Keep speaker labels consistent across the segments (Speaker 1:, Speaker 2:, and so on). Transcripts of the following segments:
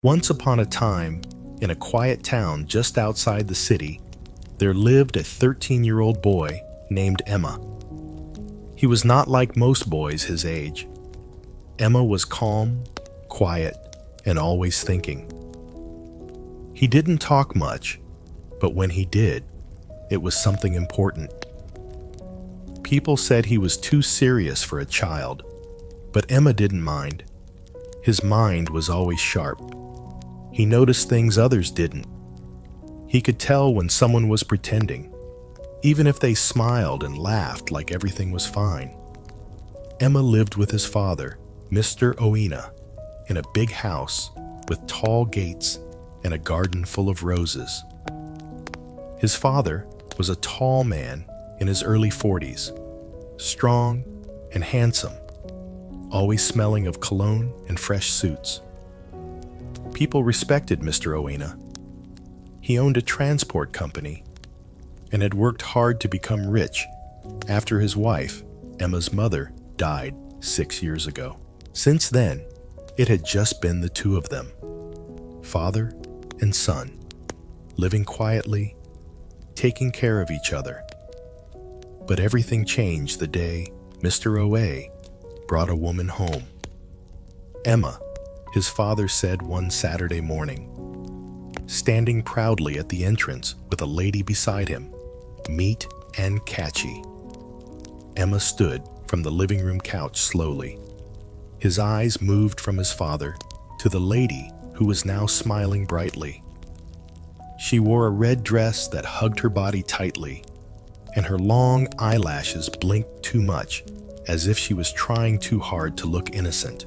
Speaker 1: Once upon a time, in a quiet town just outside the city, there lived a 13-year-old boy named Emma. He was not like most boys his age. Emma was calm, quiet, and always thinking. He didn't talk much, but when he did, it was something important. People said he was too serious for a child, but Emma didn't mind. His mind was always sharp. He noticed things others didn't. He could tell when someone was pretending, even if they smiled and laughed like everything was fine. Emma lived with his father, Mr. Oena, in a big house with tall gates and a garden full of roses. His father was a tall man in his early 40s, strong and handsome, always smelling of cologne and fresh suits. People respected Mr. Oena. He owned a transport company and had worked hard to become rich after his wife, Emma's mother, died 6 years ago. Since then, it had just been the two of them, father and son, living quietly, taking care of each other. But everything changed the day Mr. Oe brought a woman home. Emma, his father said one Saturday morning, standing proudly at the entrance with a lady beside him, neat and catchy. Emma stood from the living room couch slowly. His eyes moved from his father to the lady who was now smiling brightly. She wore a red dress that hugged her body tightly, and her long eyelashes blinked too much, as if she was trying too hard to look innocent.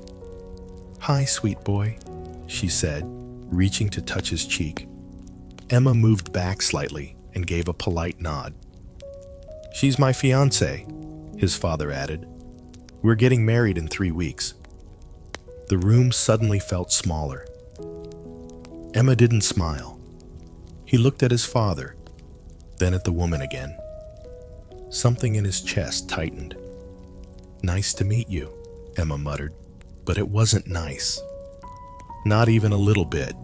Speaker 1: "Hi, sweet boy," she said, reaching to touch his cheek. Emma moved back slightly and gave a polite nod. "She's my fiancée," his father added. "We're getting married in 3 weeks." The room suddenly felt smaller. Emma didn't smile. He looked at his father, then at the woman again. Something in his chest tightened. "Nice to meet you," Emma muttered, but it wasn't nice. Not even a little bit.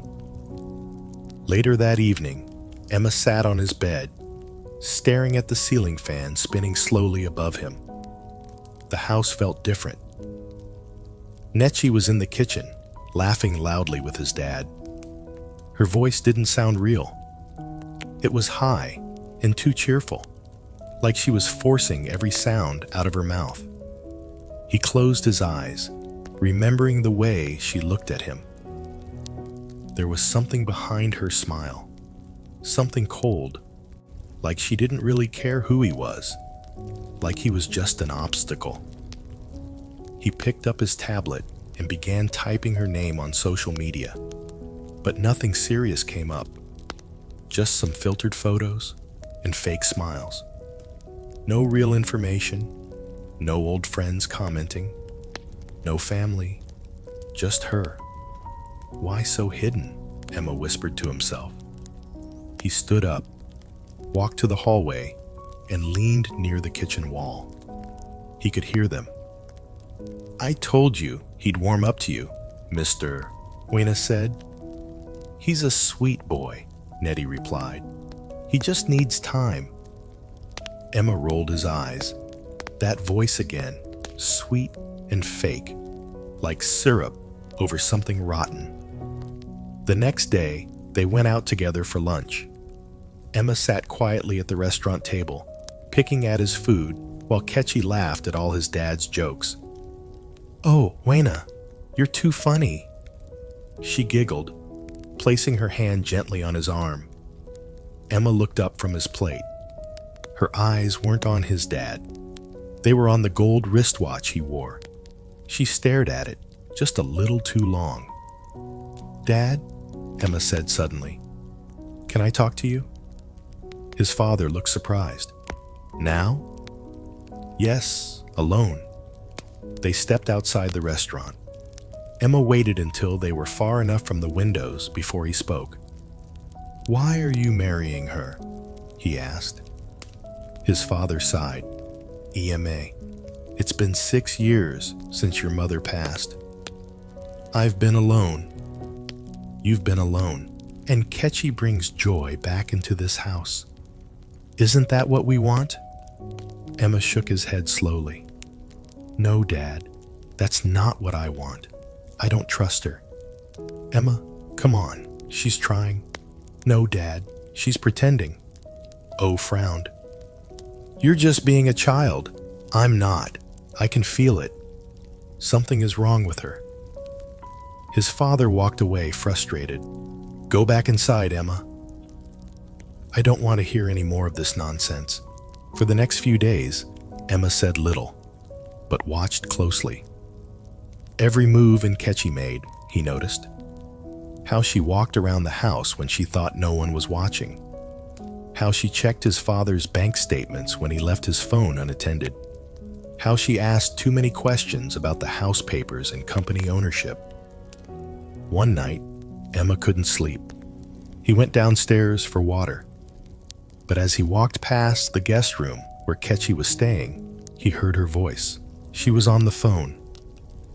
Speaker 1: Later that evening, Emma sat on his bed, staring at the ceiling fan spinning slowly above him. The house felt different. Nechi was in the kitchen, laughing loudly with his dad. Her voice didn't sound real. It was high and too cheerful, like she was forcing every sound out of her mouth. He closed his eyes, remembering the way she looked at him. There was something behind her smile, something cold, like she didn't really care who he was, like he was just an obstacle. He picked up his tablet and began typing her name on social media, but nothing serious came up, just some filtered photos and fake smiles. No real information, no old friends commenting, no family, just her. Why so hidden? Emma whispered to himself. He stood up, walked to the hallway, and leaned near the kitchen wall. He could hear them. "I told you he'd warm up to you," Mr. Wena said. "He's a sweet boy," Nettie replied. "He just needs time." Emma rolled his eyes. That voice again, sweet and fake, like syrup over something rotten. The next day, they went out together for lunch. Emma sat quietly at the restaurant table, picking at his food while Ketchy laughed at all his dad's jokes. "Oh, Wena, you're too funny." She giggled, placing her hand gently on his arm. Emma looked up from his plate. Her eyes weren't on his dad. They were on the gold wristwatch he wore. She stared at it, just a little too long. "Dad," Emma said suddenly, "can I talk to you?" His father looked surprised. "Now?" "Yes, alone." They stepped outside the restaurant. Emma waited until they were far enough from the windows before he spoke. "Why are you marrying her?" he asked. His father sighed. "EMA, it's been 6 years since your mother passed. I've been alone. You've been alone, and Ketchy brings joy back into this house. Isn't that what we want?" Emma shook his head slowly. "No, Dad, that's not what I want. I don't trust her." "Emma, come on, she's trying." "No, Dad, she's pretending." O frowned. "You're just being a child." "I'm not. I can feel it. Something is wrong with her." His father walked away, frustrated. "Go back inside, Emma." "I don't want to hear any more of this nonsense." For the next few days, Emma said little, but watched closely. Every move Ketchy made, he noticed. How she walked around the house when she thought no one was watching. How she checked his father's bank statements when he left his phone unattended. How she asked too many questions about the house papers and company ownership. One night, Emma couldn't sleep. He went downstairs for water. But as he walked past the guest room where Ketchy was staying, he heard her voice. She was on the phone.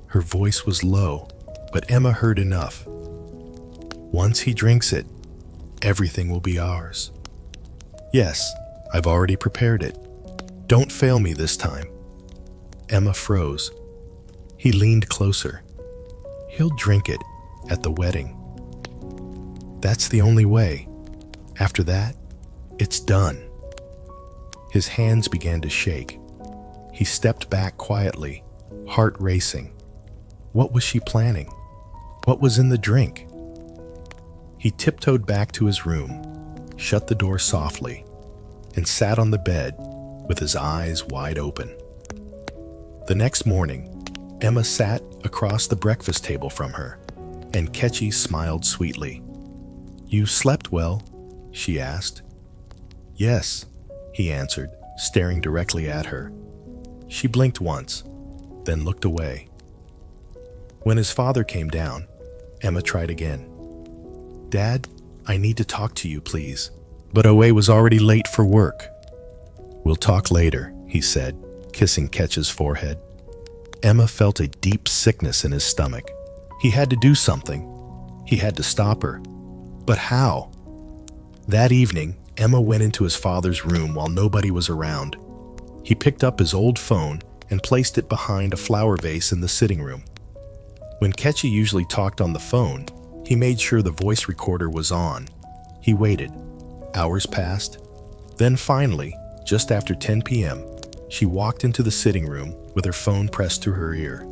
Speaker 1: Her voice was low, but Emma heard enough. "Once he drinks it, everything will be ours." "Yes, I've already prepared it. Don't fail me this time." Emma froze. He leaned closer. "He'll drink it at the wedding. That's the only way. After that, it's done." His hands began to shake. He stepped back quietly, heart racing. What was she planning? What was in the drink? He tiptoed back to his room, shut the door softly, and sat on the bed with his eyes wide open. The next morning, Emma sat across the breakfast table from her, and Ketchy smiled sweetly. "You slept well?" she asked. "Yes," he answered, staring directly at her. She blinked once, then looked away. When his father came down, Emma tried again. "Dad, I need to talk to you, please." But Owe was already late for work. "We'll talk later," he said, kissing Ketch's forehead. Emma felt a deep sickness in his stomach. He had to do something. He had to stop her. But how? That evening, Emma went into his father's room while nobody was around. He picked up his old phone and placed it behind a flower vase in the sitting room. When Ketchy usually talked on the phone, he made sure the voice recorder was on. He waited. Hours passed. Then finally, just after 10 p.m., she walked into the sitting room with her phone pressed to her ear.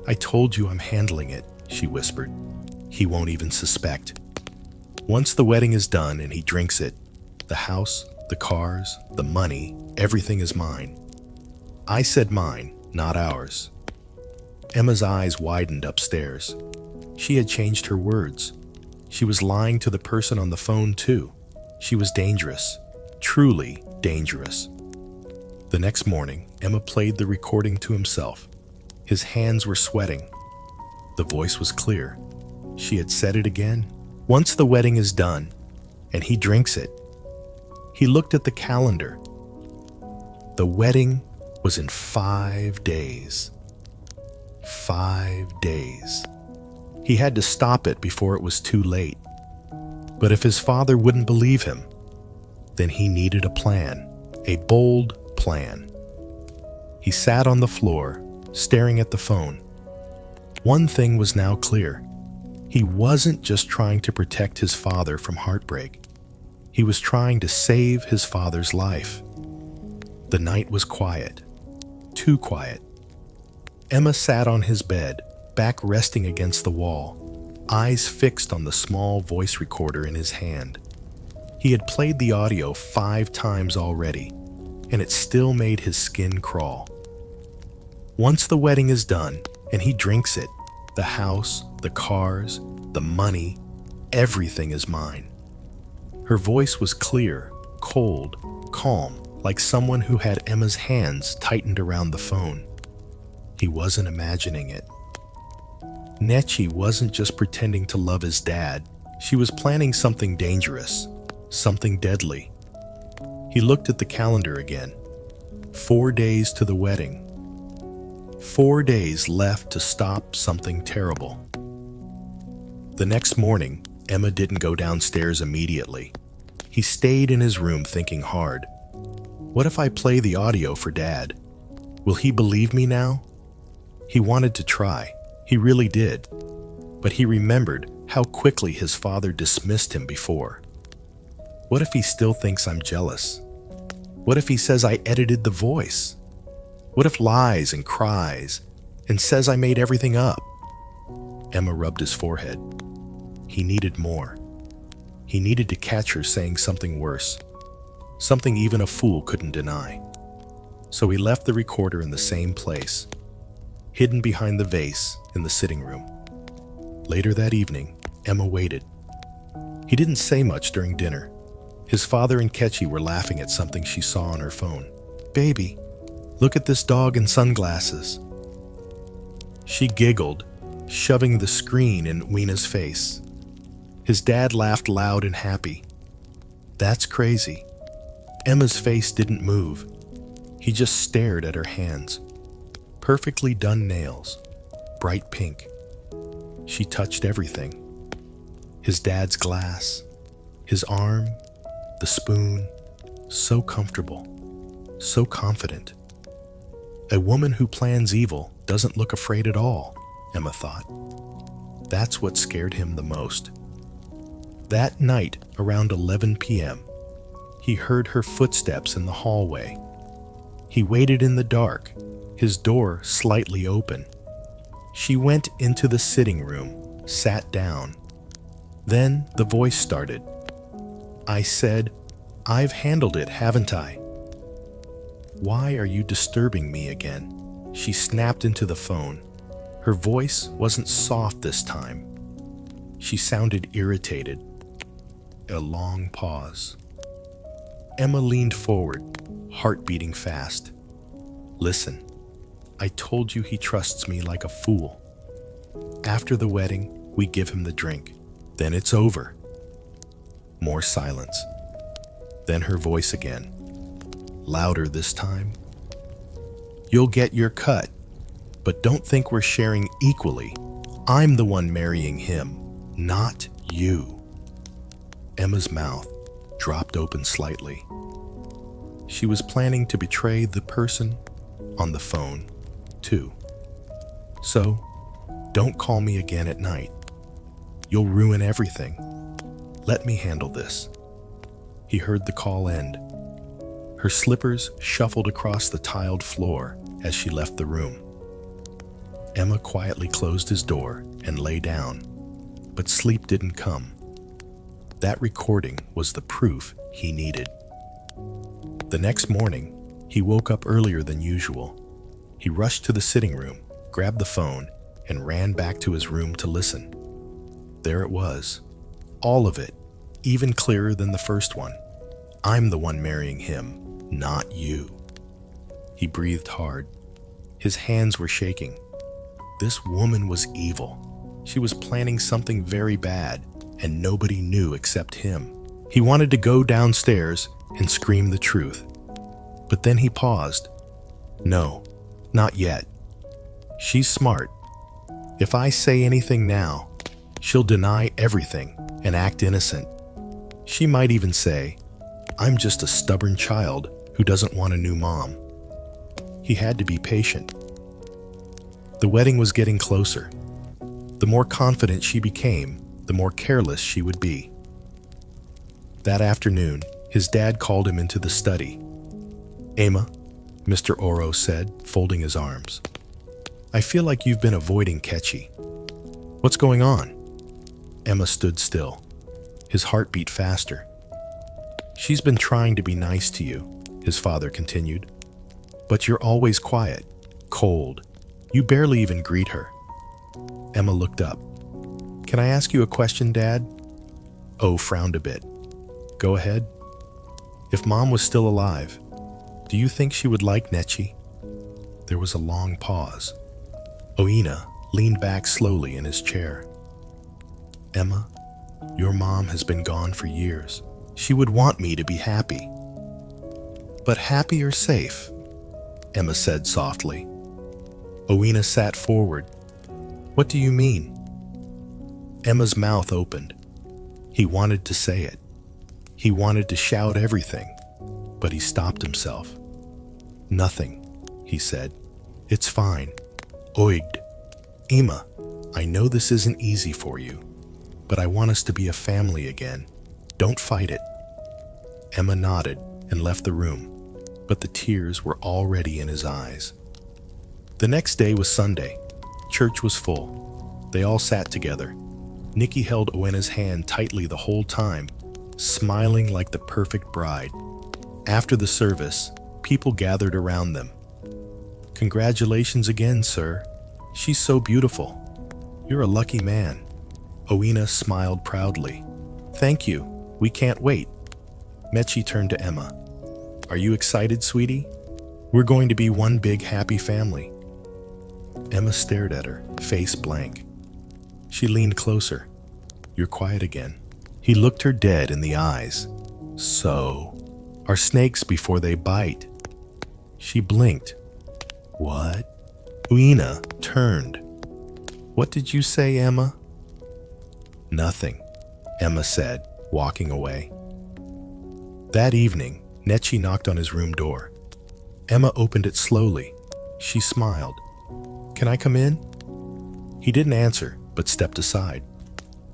Speaker 1: "I told you I'm handling it," she whispered. "He won't even suspect. Once the wedding is done and he drinks it, the house, the cars, the money, everything is mine. I said mine, not ours." Emma's eyes widened upstairs. She had changed her words. She was lying to the person on the phone too. She was dangerous, truly dangerous. The next morning, Emma played the recording to himself. His hands were sweating. The voice was clear. She had said it again. "Once the wedding is done, and he drinks it." He looked at the calendar. The wedding was in 5 days. 5 days. He had to stop it before it was too late. But if his father wouldn't believe him, then he needed a plan, a bold plan. He sat on the floor, staring at the phone. One thing was now clear. He wasn't just trying to protect his father from heartbreak. He was trying to save his father's life. The night was quiet, too quiet. Emma sat on his bed, back resting against the wall, eyes fixed on the small voice recorder in his hand. He had played the audio 5 times already, and it still made his skin crawl. "Once the wedding is done and he drinks it, the house, the cars, the money, everything is mine." Her voice was clear, cold, calm, like someone who had Emma's hands tightened around the phone. He wasn't imagining it. Ketchy wasn't just pretending to love his dad. She was planning something dangerous, something deadly. He looked at the calendar again. 4 days to the wedding. 4 days left to stop something terrible. The next morning, Emma didn't go downstairs immediately. He stayed in his room thinking hard. What if I play the audio for Dad? Will he believe me now? He wanted to try. He really did. But he remembered how quickly his father dismissed him before. What if he still thinks I'm jealous? What if he says I edited the voice? What if lies and cries and says I made everything up? Emma rubbed his forehead. He needed more. He needed to catch her saying something worse, something even a fool couldn't deny. So he left the recorder in the same place, hidden behind the vase in the sitting room. Later that evening, Emma waited. He didn't say much during dinner. His father and Ketchy were laughing at something she saw on her phone. "Baby, look at this dog in sunglasses." She giggled, shoving the screen in Weena's face. His dad laughed loud and happy. "That's crazy." Emma's face didn't move. He just stared at her hands. Perfectly done nails, bright pink. She touched everything. His dad's glass, his arm, the spoon. So comfortable, so confident. A woman who plans evil doesn't look afraid at all, Emma thought. That's what scared him the most. That night, around 11 p.m., he heard her footsteps in the hallway. He waited in the dark, his door slightly open. She went into the sitting room, sat down. Then the voice started. I said, "I've handled it, haven't I?" "Why are you disturbing me again?" She snapped into the phone. Her voice wasn't soft this time. She sounded irritated. A long pause. Emma leaned forward, heart beating fast. "Listen, I told you he trusts me like a fool. After the wedding, we give him the drink. Then it's over." More silence. Then her voice again, louder this time. "You'll get your cut, but don't think we're sharing equally. I'm the one marrying him, not you." Emma's mouth dropped open slightly. She was planning to betray the person on the phone, too. "So, don't call me again at night. You'll ruin everything. Let me handle this." He heard the call end. Her slippers shuffled across the tiled floor as she left the room. Emma quietly closed his door and lay down, but sleep didn't come. That recording was the proof he needed. The next morning, he woke up earlier than usual. He rushed to the sitting room, grabbed the phone, and ran back to his room to listen. There it was. All of it, even clearer than the first one. I'm the one marrying him, not you. He breathed hard. His hands were shaking. This woman was evil. She was planning something very bad, and nobody knew except him. He wanted to go downstairs and scream the truth. But then he paused. No, not yet. She's smart. If I say anything now, she'll deny everything and act innocent. She might even say, I'm just a stubborn child who doesn't want a new mom. He had to be patient. The wedding was getting closer. The more confident she became, the more careless she would be. That afternoon, his dad called him into the study. Emma, Mr. Oro said, folding his arms. I feel like you've been avoiding Ketchy. What's going on? Emma stood still. His heart beat faster. She's been trying to be nice to you, his father continued. But you're always quiet, cold. You barely even greet her. Emma looked up. Can I ask you a question, Dad? O frowned a bit. Go ahead. If Mom was still alive, do you think she would like Netchi? There was a long pause. Oina leaned back slowly in his chair. Emma, your mom has been gone for years. She would want me to be happy. But happy or safe? Emma said softly. Oina sat forward. What do you mean? Emma's mouth opened. He wanted to say it. He wanted to shout everything, but he stopped himself. "Nothing," he said. "It's fine. Oigd. Emma, I know this isn't easy for you, but I want us to be a family again. Don't fight it." Emma nodded and left the room, but the tears were already in his eyes. The next day was Sunday. Church was full. They all sat together. Nikki held Owena's hand tightly the whole time, smiling like the perfect bride. After the service, people gathered around them. "Congratulations again, sir. She's so beautiful. You're a lucky man." Owena smiled proudly. "Thank you. We can't wait." Mechi turned to Emma. "Are you excited, sweetie? We're going to be one big happy family." Emma stared at her, face blank. She leaned closer. "You're quiet again." He looked her dead in the eyes. "So, are snakes before they bite?" She blinked. "What?" Owena turned. "What did you say, Emma?" "Nothing," Emma said, walking away. That evening, Nechi knocked on his room door. Emma opened it slowly. She smiled. "Can I come in?" He didn't answer, but stepped aside.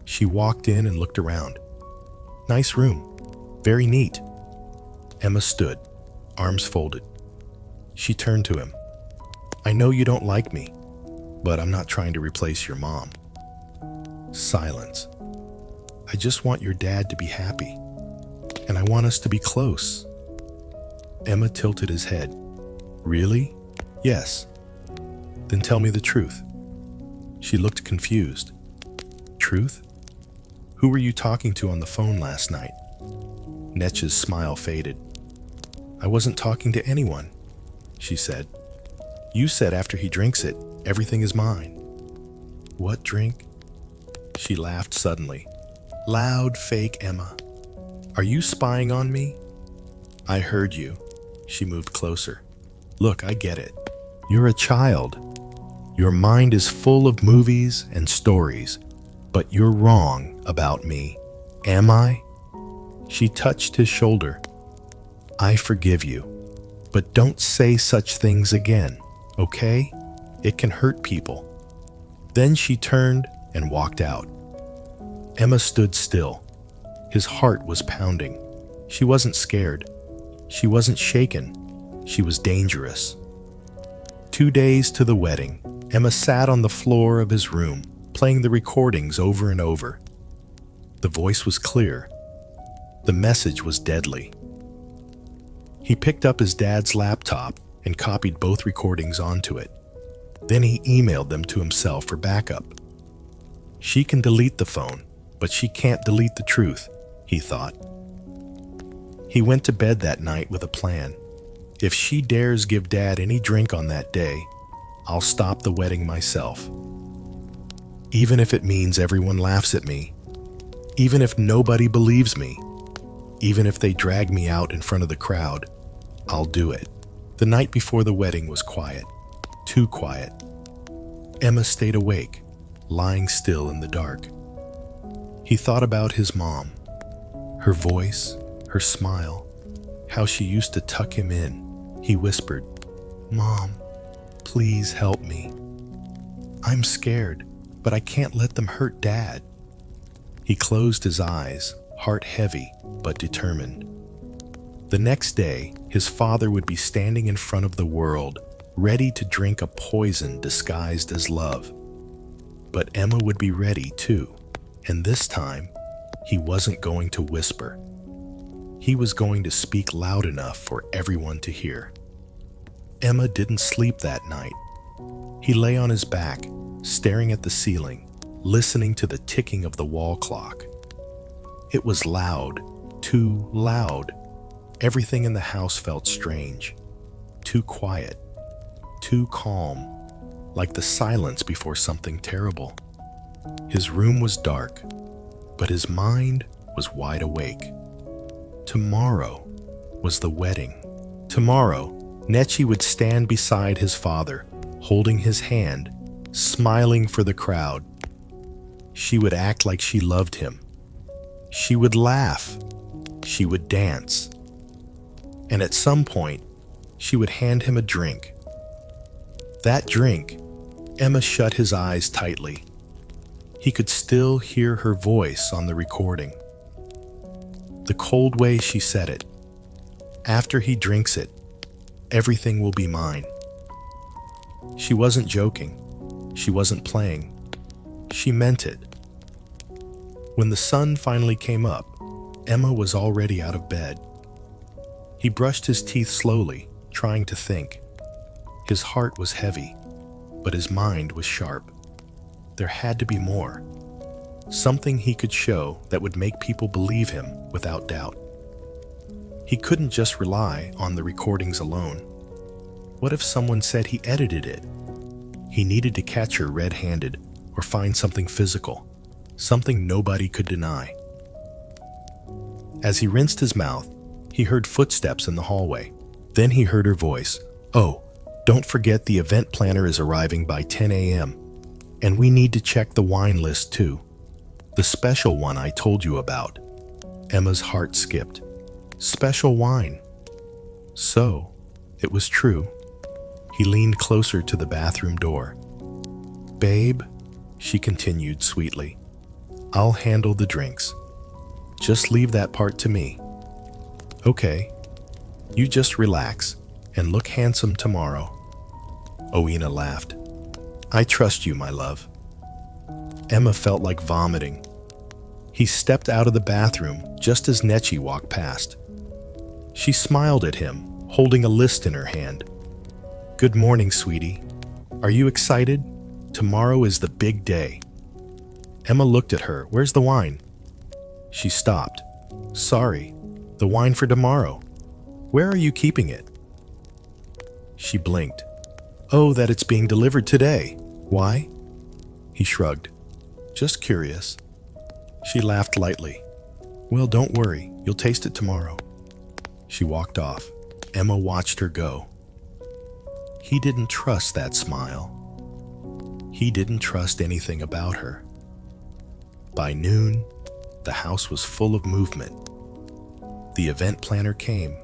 Speaker 1: She walked in and looked around. "Nice room. Very neat." Emma stood, arms folded. She turned to him. "I know you don't like me, but I'm not trying to replace your mom." Silence. "I just want your dad to be happy, and I want us to be close." Emma tilted his head. "Really?" "Yes." "Then tell me the truth." She looked confused. "Truth? Who were you talking to on the phone last night?" Netch's smile faded. "I wasn't talking to anyone," she said. "You said after he drinks it, everything is mine." "What drink?" She laughed suddenly. Loud, fake Emma. "Are you spying on me?" "I heard you." She moved closer. "Look, I get it. You're a child. Your mind is full of movies and stories, but you're wrong about me. Am I?" She touched his shoulder. "I forgive you, but don't say such things again, okay? It can hurt people." Then she turned and walked out. Emma stood still. His heart was pounding. She wasn't scared. She wasn't shaken. She was dangerous. 2 days to the wedding, Emma sat on the floor of his room, playing the recordings over and over. The voice was clear. The message was deadly. He picked up his dad's laptop and copied both recordings onto it. Then he emailed them to himself for backup. She can delete the phone, but she can't delete the truth, he thought. He went to bed that night with a plan. If she dares give Dad any drink on that day, I'll stop the wedding myself. Even if it means everyone laughs at me, even if nobody believes me, even if they drag me out in front of the crowd, I'll do it. The night before the wedding was quiet, too quiet. Emma stayed awake, lying still in the dark. He thought about his mom, her voice, her smile, how she used to tuck him in. He whispered, "Mom, please help me. I'm scared, but I can't let them hurt Dad." He closed his eyes, heart heavy but determined. The next day, his father would be standing in front of the world, ready to drink a poison disguised as love. But Emma would be ready too, and this time, he wasn't going to whisper. He was going to speak loud enough for everyone to hear. Emma didn't sleep that night. He lay on his back, staring at the ceiling, listening to the ticking of the wall clock. It was loud, too loud. Everything in the house felt strange, too quiet, too calm, like the silence before something terrible. His room was dark, but his mind was wide awake. Tomorrow was the wedding. Tomorrow, Nechi would stand beside his father, holding his hand, smiling for the crowd. She would act like she loved him. She would laugh. She would dance. And at some point, she would hand him a drink. That drink, Emma shut his eyes tightly. He could still hear her voice on the recording. The cold way she said it. After he drinks it, everything will be mine. She wasn't joking. She wasn't playing. She meant it. When the sun finally came up, Emma was already out of bed. He brushed his teeth slowly, trying to think. His heart was heavy, but his mind was sharp. There had to be more. Something he could show that would make people believe him without doubt. He couldn't just rely on the recordings alone. What if someone said he edited it? He needed to catch her red-handed or find something physical, something nobody could deny. As he rinsed his mouth, he heard footsteps in the hallway. Then he heard her voice. "Oh, don't forget the event planner is arriving by 10 a.m. And we need to check the wine list too. The special one I told you about." Emma's heart skipped. Special wine. So, it was true. He leaned closer to the bathroom door. "Babe," she continued sweetly, "I'll handle the drinks. Just leave that part to me." "Okay. You just relax and look handsome tomorrow." Oena laughed. "I trust you, my love." Emma felt like vomiting. He stepped out of the bathroom just as Nechi walked past. She smiled at him, holding a list in her hand. "Good morning, sweetie. Are you excited? Tomorrow is the big day." Emma looked at her. "Where's the wine?" She stopped. "Sorry, the wine for tomorrow. Where are you keeping it?" She blinked. "Oh, that it's being delivered today. Why?" He shrugged. "Just curious." She laughed lightly. "Well, don't worry. You'll taste it tomorrow." She walked off. Emma watched her go. He didn't trust that smile. He didn't trust anything about her. By noon, the house was full of movement. The event planner came.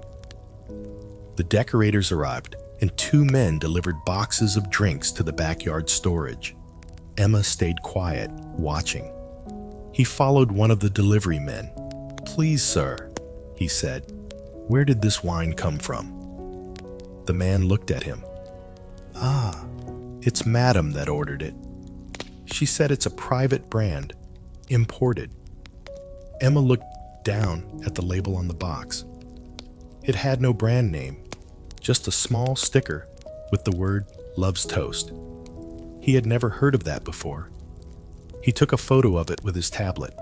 Speaker 1: The decorators arrived, and 2 men delivered boxes of drinks to the backyard storage. Emma stayed quiet, watching. He followed one of the delivery men. "Please, sir," he said, "where did this wine come from?" The man looked at him. "Ah, it's Madam that ordered it. She said it's a private brand, imported." Emma looked down at the label on the box. It had no brand name, just a small sticker with the word "Loves Toast." He had never heard of that before. He took a photo of it with his tablet.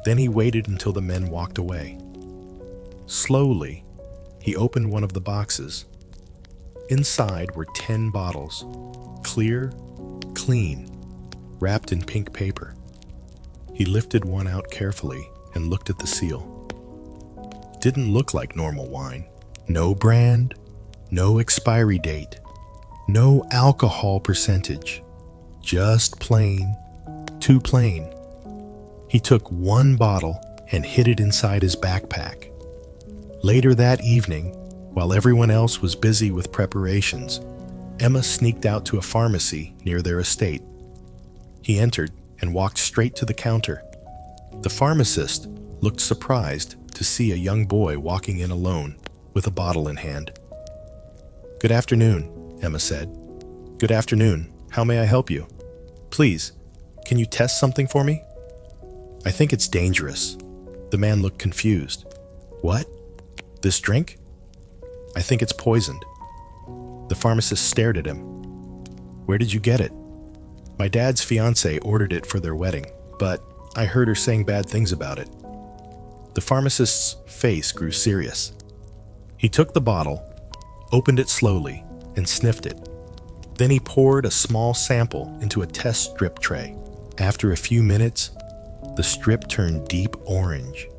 Speaker 1: Then he waited until the men walked away. Slowly, he opened one of the boxes. Inside were 10 bottles, clear, clean, wrapped in pink paper. He lifted one out carefully and looked at the seal. Didn't look like normal wine. No brand, no expiry date, no alcohol percentage. Just plain, too plain. He took one bottle and hid it inside his backpack. Later that evening, while everyone else was busy with preparations, Emma sneaked out to a pharmacy near their estate. He entered and walked straight to the counter. The pharmacist looked surprised to see a young boy walking in alone with a bottle in hand. "Good afternoon," Emma said. "Good afternoon. How may I help you? Please, can you test something for me?" "I think it's dangerous." The man looked confused. "What? This drink?" "I think it's poisoned." The pharmacist stared at him. "Where did you get it?" "My dad's fiancée ordered it for their wedding, but I heard her saying bad things about it." The pharmacist's face grew serious. He took the bottle, opened it slowly, and sniffed it. Then he poured a small sample into a test strip tray. After a few minutes, the strip turned deep orange.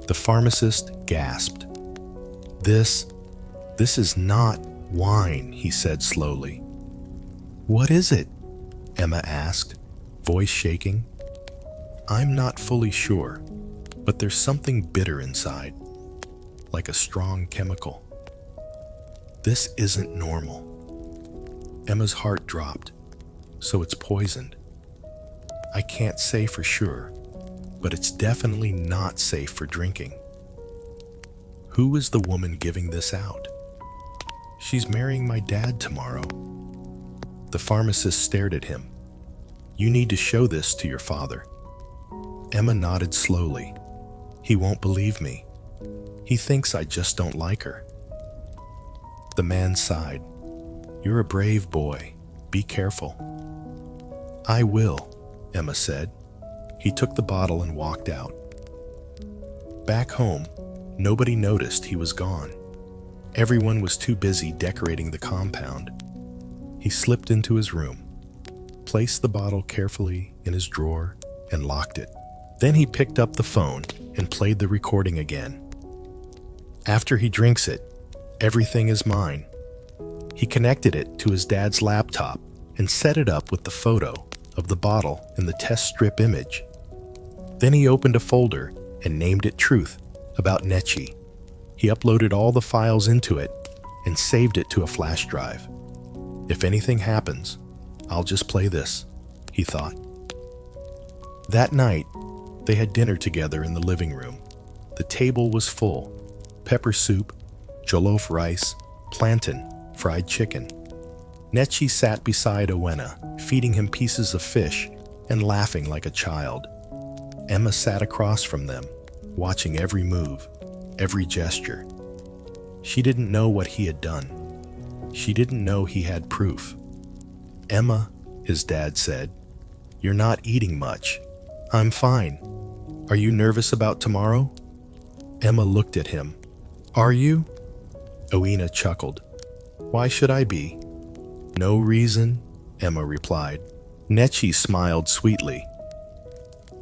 Speaker 1: The pharmacist gasped. This is not wine," he said slowly. "What is it?" Emma asked, voice shaking. I'm not fully sure, but there's something bitter inside, like a strong chemical. This isn't normal. Emma's heart dropped. So it's poisoned. I can't say for sure, but it's definitely not safe for drinking. Who is the woman giving this out? She's marrying my dad tomorrow. The pharmacist stared at him. You need to show this to your father. Emma nodded slowly. He won't believe me. He thinks I just don't like her. The man sighed. You're a brave boy. Be careful. I will, Emma said. He took the bottle and walked out. Back home, nobody noticed he was gone. Everyone was too busy decorating the compound. He slipped into his room, placed the bottle carefully in his drawer, and locked it. Then he picked up the phone and played the recording again. After he drinks it, everything is mine. He connected it to his dad's laptop and set it up with the photo of the bottle and the test strip image. Then he opened a folder and named it Truth about Nechi. He uploaded all the files into it and saved it to a flash drive. If anything happens, I'll just play this, he thought. That night, they had dinner together in the living room. The table was full. Pepper soup, jollof rice, plantain, fried chicken. Nechi sat beside Owena, feeding him pieces of fish and laughing like a child. Emma sat across from them, watching every move, every gesture. She didn't know what he had done. She didn't know he had proof. Emma, his dad said, you're not eating much. I'm fine. Are you nervous about tomorrow? Emma looked at him. Are you? Owena chuckled. Why should I be? No reason, Emma replied. Nechi smiled sweetly.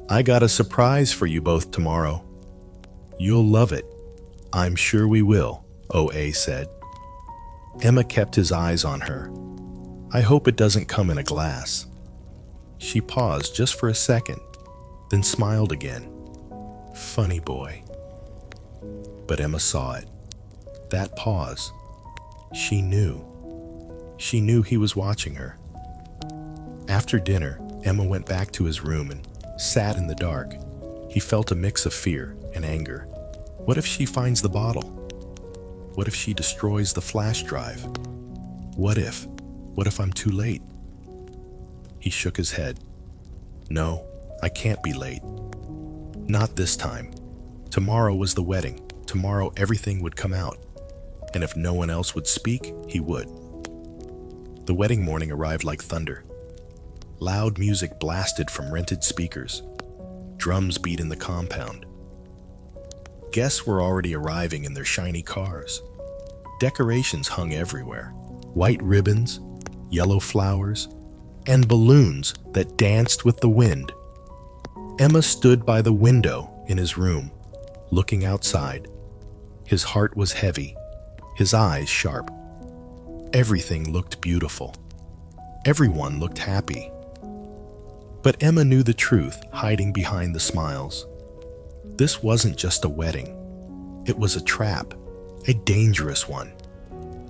Speaker 1: I got a surprise for you both tomorrow. You'll love it. I'm sure we will, O.A. said. Emma kept his eyes on her. I hope it doesn't come in a glass. She paused just for a second, then smiled again. Funny boy. But Emma saw it. That pause. She knew. She knew he was watching her. After dinner, Emma went back to his room and sat in the dark. He felt a mix of fear and anger. What if she finds the bottle? What if she destroys the flash drive? What if I'm too late? He shook his head. No, I can't be late. Not this time. Tomorrow was the wedding. Tomorrow everything would come out. And if no one else would speak, he would. The wedding morning arrived like thunder. Loud music blasted from rented speakers. Drums beat in the compound. Guests were already arriving in their shiny cars. Decorations hung everywhere. White ribbons, yellow flowers, and balloons that danced with the wind. Emma stood by the window in his room, looking outside. His heart was heavy, his eyes sharp. Everything looked beautiful. Everyone looked happy. But Emma knew the truth hiding behind the smiles. This wasn't just a wedding. It was a trap, a dangerous one.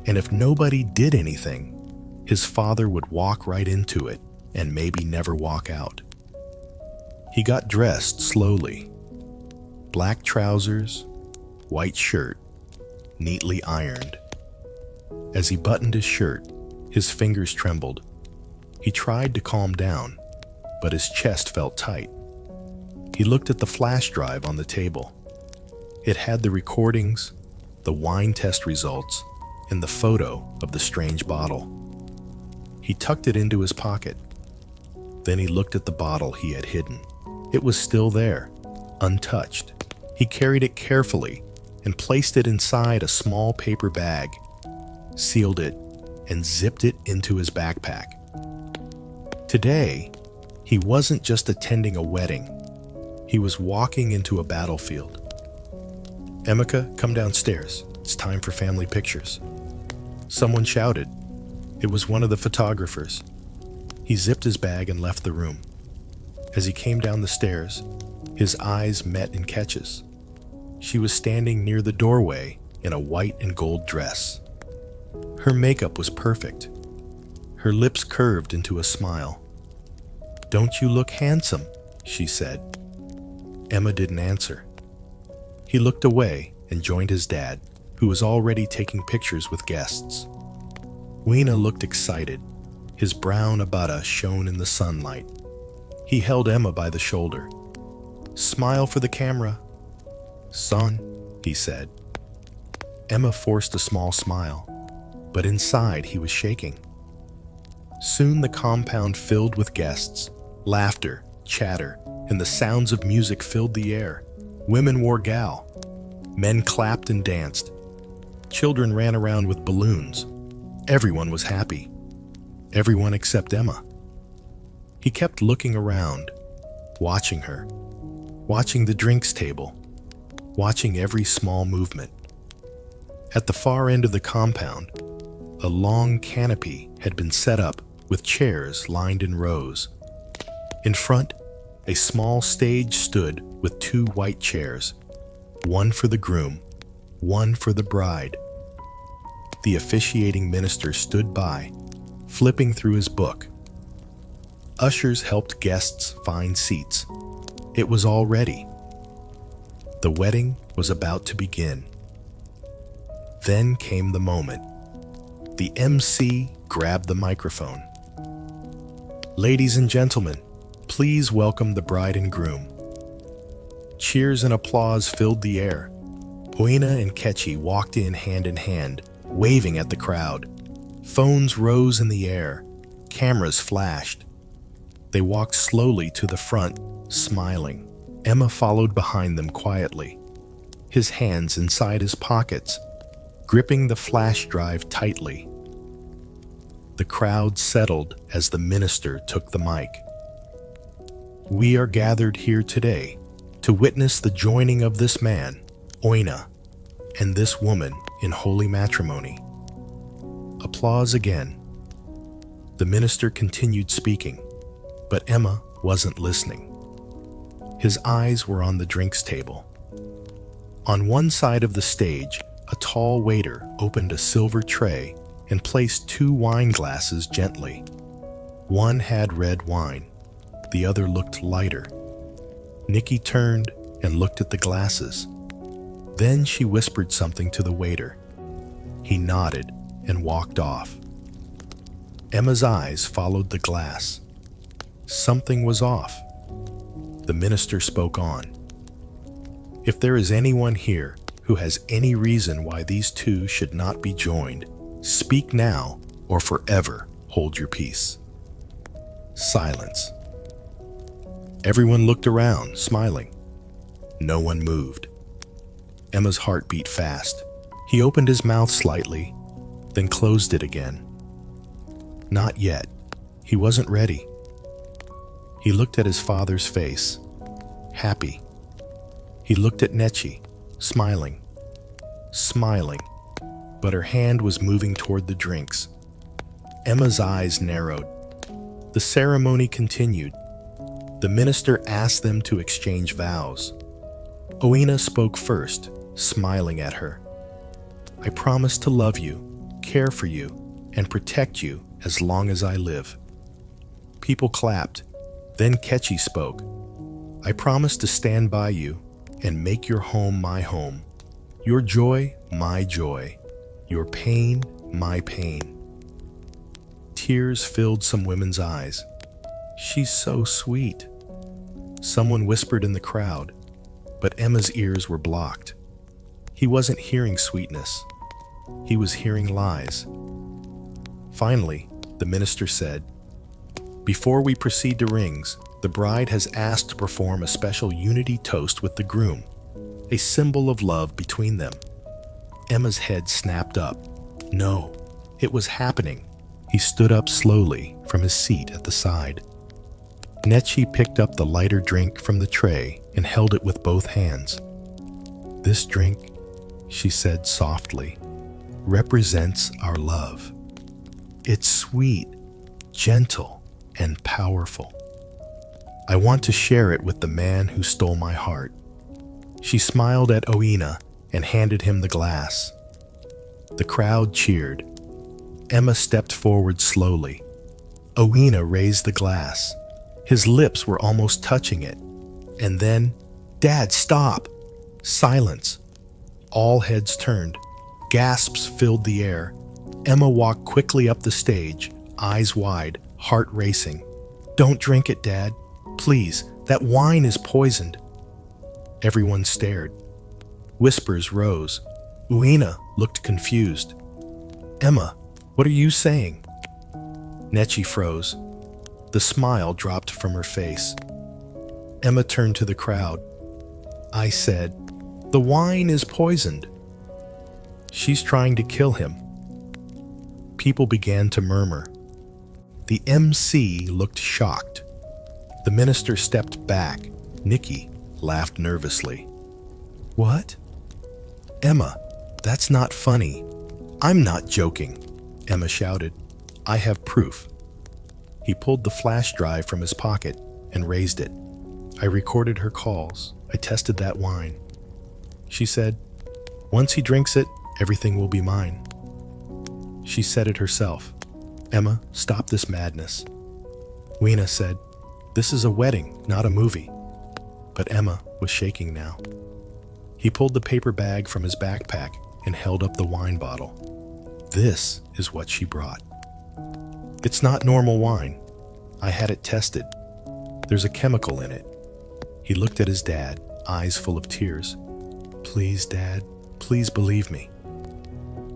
Speaker 1: And if nobody did anything, his father would walk right into it and maybe never walk out. He got dressed slowly. Black trousers, white shirt, neatly ironed. As he buttoned his shirt, his fingers trembled. He tried to calm down, but his chest felt tight. He looked at the flash drive on the table. It had the recordings, the wine test results, and the photo of the strange bottle. He tucked it into his pocket. Then he looked at the bottle he had hidden. It was still there, untouched. He carried it carefully and placed it inside a small paper bag, sealed it, and zipped it into his backpack. Today, he wasn't just attending a wedding. He was walking into a battlefield. Emika, come downstairs. It's time for family pictures. Someone shouted. It was one of the photographers. He zipped his bag and left the room. As he came down the stairs, his eyes met in Ketch's. She was standing near the doorway in a white and gold dress. Her makeup was perfect. Her lips curved into a smile. "Don't you look handsome?" she said. Emma didn't answer. He looked away and joined his dad, who was already taking pictures with guests. Weena looked excited. His brown abaya shone in the sunlight. He held Emma by the shoulder. "Smile for the camera." "Son," he said. Emma forced a small smile, but inside he was shaking. Soon the compound filled with guests. Laughter, chatter, and the sounds of music filled the air. Women wore gal. Men clapped and danced. Children ran around with balloons. Everyone was happy. Everyone except Emma. He kept looking around, watching her, watching the drinks table, watching every small movement. At the far end of the compound, a long canopy had been set up with chairs lined in rows. In front, a small stage stood with 2 white chairs, one for the groom, one for the bride. The officiating minister stood by, flipping through his book. Ushers helped guests find seats. It was all ready. The wedding was about to begin. Then came the moment. The MC grabbed the microphone. "Ladies and gentlemen, please welcome the bride and groom." Cheers and applause filled the air. Weena and Ketchy walked in hand, waving at the crowd. Phones rose in the air. Cameras flashed. They walked slowly to the front, smiling. Emma followed behind them quietly, his hands inside his pockets, gripping the flash drive tightly. The crowd settled as the minister took the mic. "We are gathered here today to witness the joining of this man, Oina, and this woman in holy matrimony." Applause again. The minister continued speaking, but Emma wasn't listening. His eyes were on the drinks table. On one side of the stage, a tall waiter opened a silver tray and placed 2 wine glasses gently. One had red wine. The other looked lighter. Nikki turned and looked at the glasses. Then she whispered something to the waiter. He nodded and walked off. Emma's eyes followed the glass. Something was off. The minister spoke on. "If there is anyone here who has any reason why these 2 should not be joined, speak now or forever hold your peace." Silence. Everyone looked around, smiling. No one moved. Emma's heart beat fast. He opened his mouth slightly, then closed it again. Not yet. He wasn't ready. He looked at his father's face, happy. He looked at Nechi, smiling, but her hand was moving toward the drinks. Emma's eyes narrowed. The ceremony continued. The minister asked them to exchange vows. Oina spoke first, smiling at her. "I promise to love you, care for you, and protect you as long as I live." People clapped. Then Ketchy spoke. "I promise to stand by you and make your home my home, your joy my joy, your pain my pain." Tears filled some women's eyes. "She's so sweet," someone whispered in the crowd, but Emma's ears were blocked. He wasn't hearing sweetness. He was hearing lies. Finally, the minister said, "Before we proceed to rings, the bride has asked to perform a special unity toast with the groom, a symbol of love between them." Emma's head snapped up. No, it was happening. He stood up slowly from his seat at the side. Nechi picked up the lighter drink from the tray and held it with both hands. "This drink," she said softly, "represents our love. It's sweet, gentle, and powerful. I want to share it with the man who stole my heart." She smiled at Oina and handed him the glass. The crowd cheered. Emma stepped forward slowly. Oina raised the glass. His lips were almost touching it. And then, "Dad, stop!" Silence. All heads turned. Gasps filled the air. Emma walked quickly up the stage, eyes wide, heart racing. "Don't drink it, Dad. Please, that wine is poisoned." Everyone stared. Whispers rose. Oina looked confused. "Emma, what are you saying?" Nechi froze. The smile dropped from her face. Emma turned to the crowd. "I said, the wine is poisoned. She's trying to kill him." People began to murmur. The MC looked shocked. The minister stepped back. Nikki laughed nervously. "What?" "Emma, that's not funny." "I'm not joking," Emma shouted. "I have proof." He pulled the flash drive from his pocket and raised it. "I recorded her calls. I tested that wine." She said, "Once he drinks it, everything will be mine." She said it herself. "Emma, stop this madness." Weena said, "This is a wedding, not a movie." But Emma was shaking now. He pulled the paper bag from his backpack and held up the wine bottle. "This is what she brought. It's not normal wine. I had it tested. There's a chemical in it." He looked at his dad, eyes full of tears. "Please, Dad, please believe me."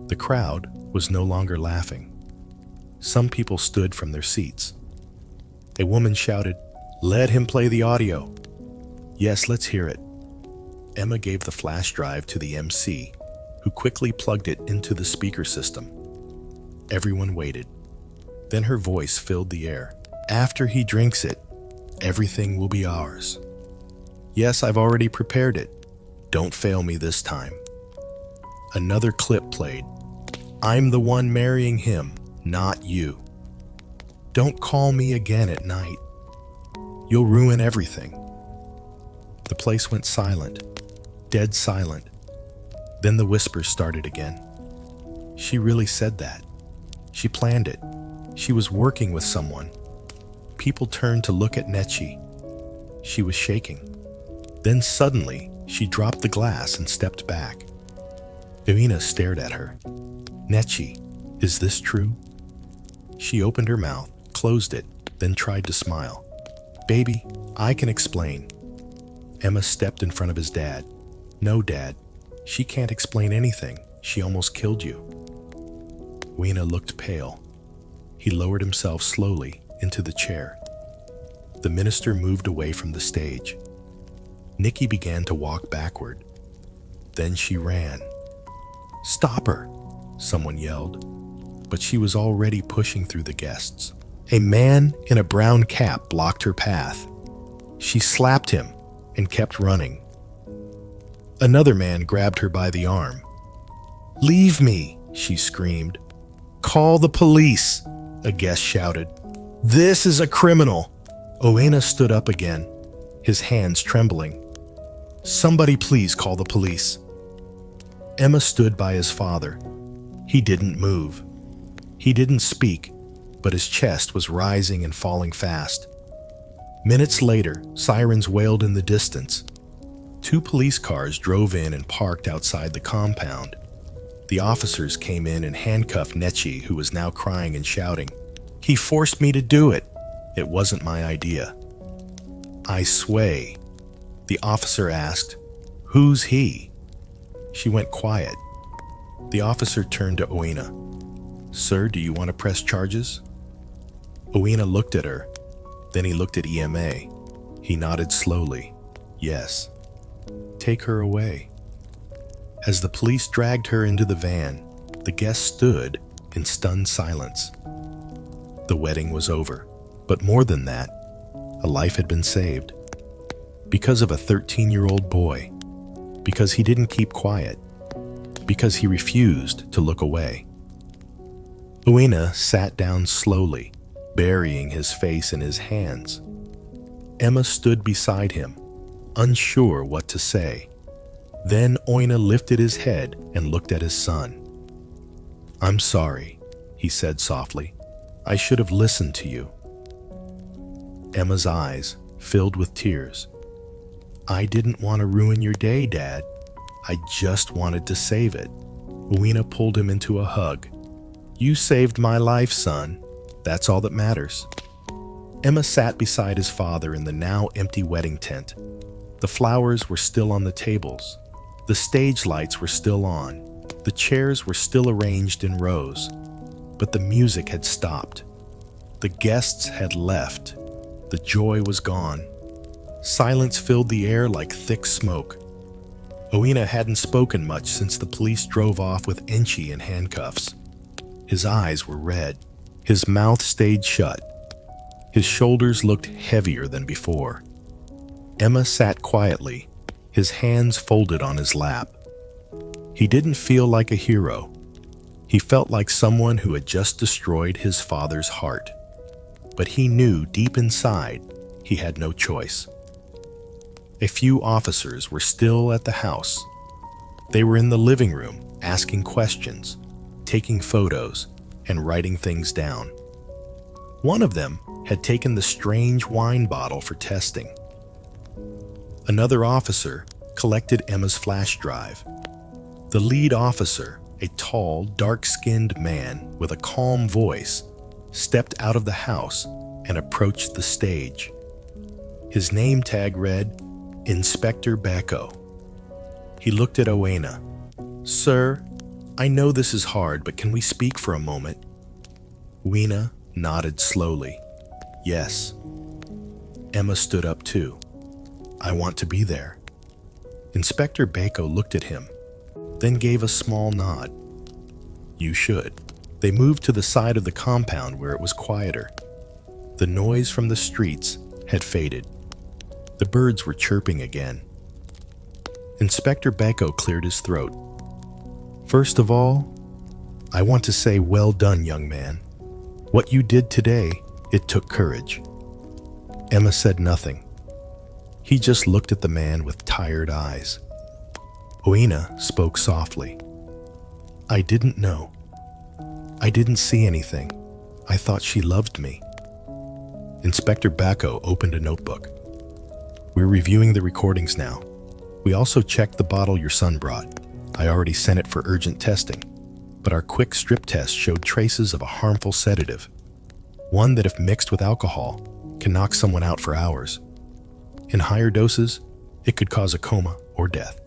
Speaker 1: The crowd was no longer laughing. Some people stood from their seats. A woman shouted, "Let him play the audio." "Yes, let's hear it." Emma gave the flash drive to the MC, who quickly plugged it into the speaker system. Everyone waited. Then her voice filled the air. "After he drinks it, everything will be ours. Yes, I've already prepared it. Don't fail me this time." Another clip played. "I'm the one marrying him, not you. Don't call me again at night. You'll ruin everything." The place went silent, dead silent. Then the whispers started again. "She really said that. She planned it. She was working with someone." People turned to look at Nechi. She was shaking. Then suddenly, she dropped the glass and stepped back. Irina stared at her. "Nechi, is this true?" She opened her mouth, closed it, then tried to smile. "Baby, I can explain." Emma stepped in front of his dad. "No, Dad, she can't explain anything. She almost killed you." Weena looked pale. He lowered himself slowly into the chair. The minister moved away from the stage. Nikki began to walk backward. Then she ran. "Stop her!" someone yelled. But she was already pushing through the guests. A man in a brown cap blocked her path. She slapped him and kept running. Another man grabbed her by the arm. "Leave me!" she screamed. "Call the police!" a guest shouted. "This is a criminal!" Oena stood up again, his hands trembling. "Somebody please call the police." Emma stood by his father. He didn't move. He didn't speak, but his chest was rising and falling fast. Minutes later, sirens wailed in the distance. 2 police cars drove in and parked outside the compound. The officers came in and handcuffed Nechi, who was now crying and shouting, "He forced me to do it. It wasn't my idea." "I sway." The officer asked, "Who's he?" She went quiet. The officer turned to Oena. "Sir, do you want to press charges?" Oena looked at her. Then he looked at EMA. He nodded slowly. "Yes." "Take her away." As the police dragged her into the van, the guests stood in stunned silence. The wedding was over, but more than that, a life had been saved. Because of a 13-year-old boy. Because he didn't keep quiet. Because he refused to look away. Oena sat down slowly, burying his face in his hands. Emma stood beside him, unsure what to say. Then Oina lifted his head and looked at his son. "I'm sorry," he said softly. "I should have listened to you." Emma's eyes filled with tears. "I didn't want to ruin your day, Dad. I just wanted to save it." Oina pulled him into a hug. "You saved my life, son. That's all that matters." Emma sat beside his father in the now empty wedding tent. The flowers were still on the tables. The stage lights were still on. The chairs were still arranged in rows. But the music had stopped. The guests had left. The joy was gone. Silence filled the air like thick smoke. Oina hadn't spoken much since the police drove off with Enchi in handcuffs. His eyes were red. His mouth stayed shut. His shoulders looked heavier than before. Emma sat quietly, his hands folded on his lap. He didn't feel like a hero. He felt like someone who had just destroyed his father's heart. But he knew deep inside he had no choice. A few officers were still at the house. They were in the living room, asking questions, taking photos, and writing things down. One of them had taken the strange wine bottle for testing. Another officer collected Emma's flash drive. The lead officer, a tall, dark-skinned man with a calm voice, stepped out of the house and approached the stage. His name tag read, Inspector Bacco. He looked at Oena. "Sir, I know this is hard, but can we speak for a moment?" Oena nodded slowly. "Yes." Emma stood up too. "I want to be there." Inspector Bacco looked at him, then gave a small nod. "You should." They moved to the side of the compound where it was quieter. The noise from the streets had faded. The birds were chirping again. Inspector Bacco cleared his throat. "First of all, I want to say well done, young man. What you did today, it took courage." Emma said nothing. He just looked at the man with tired eyes. Oena spoke softly. "I didn't know. I didn't see anything. I thought she loved me." Inspector Bacco opened a notebook. "We're reviewing the recordings now. We also checked the bottle your son brought. I already sent it for urgent testing, but our quick strip test showed traces of a harmful sedative, one that if mixed with alcohol, can knock someone out for hours. In higher doses, it could cause a coma or death."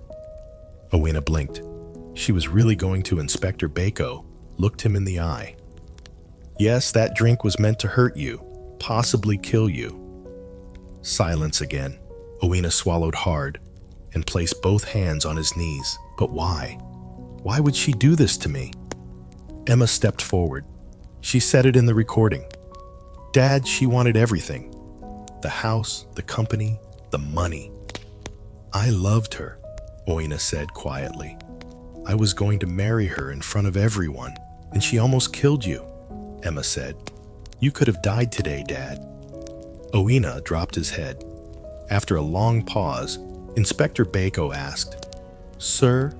Speaker 1: Oena blinked. She was really going to. Inspector Bacco looked him in the eye. "Yes, that drink was meant to hurt you, possibly kill you." Silence again. Oena swallowed hard and placed both hands on his knees. But why? Why would she do this to me? Emma stepped forward. She said it in the recording. "Dad, she wanted everything. The house, the company, the money." "I loved her," Oena said quietly. "I was going to marry her in front of everyone, and she almost killed you," Emma said. "You could have died today, Dad." Oena dropped his head. After a long pause, Inspector Bacco asked, "Sir,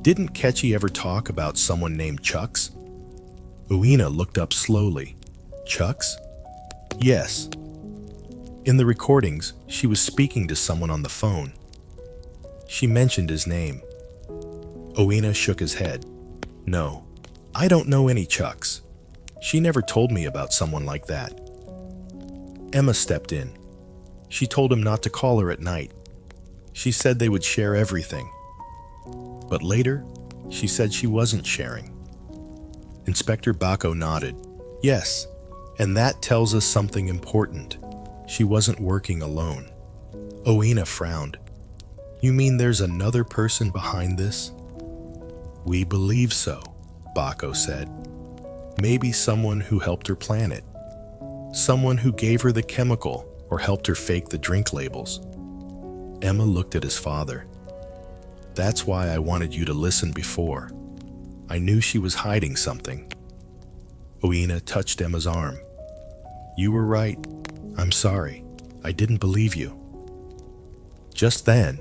Speaker 1: didn't Ketchy ever talk about someone named Chucks?" Oena looked up slowly. "Chucks?" "Yes. In the recordings, she was speaking to someone on the phone. She mentioned his name." Oena shook his head. "No, I don't know any Chucks. She never told me about someone like that." Emma stepped in. She told him not to call her at night. She said they would share everything. But later, she said she wasn't sharing. Inspector Bacco nodded. "Yes, and that tells us something important. She wasn't working alone." Oena frowned. "You mean there's another person behind this?" "We believe so," Bacco said. "Maybe someone who helped her plan it. Someone who gave her the chemical or helped her fake the drink labels." Emma looked at his father. "That's why I wanted you to listen before. I knew she was hiding something." Oena touched Emma's arm. "You were right. I'm sorry. I didn't believe you." Just then,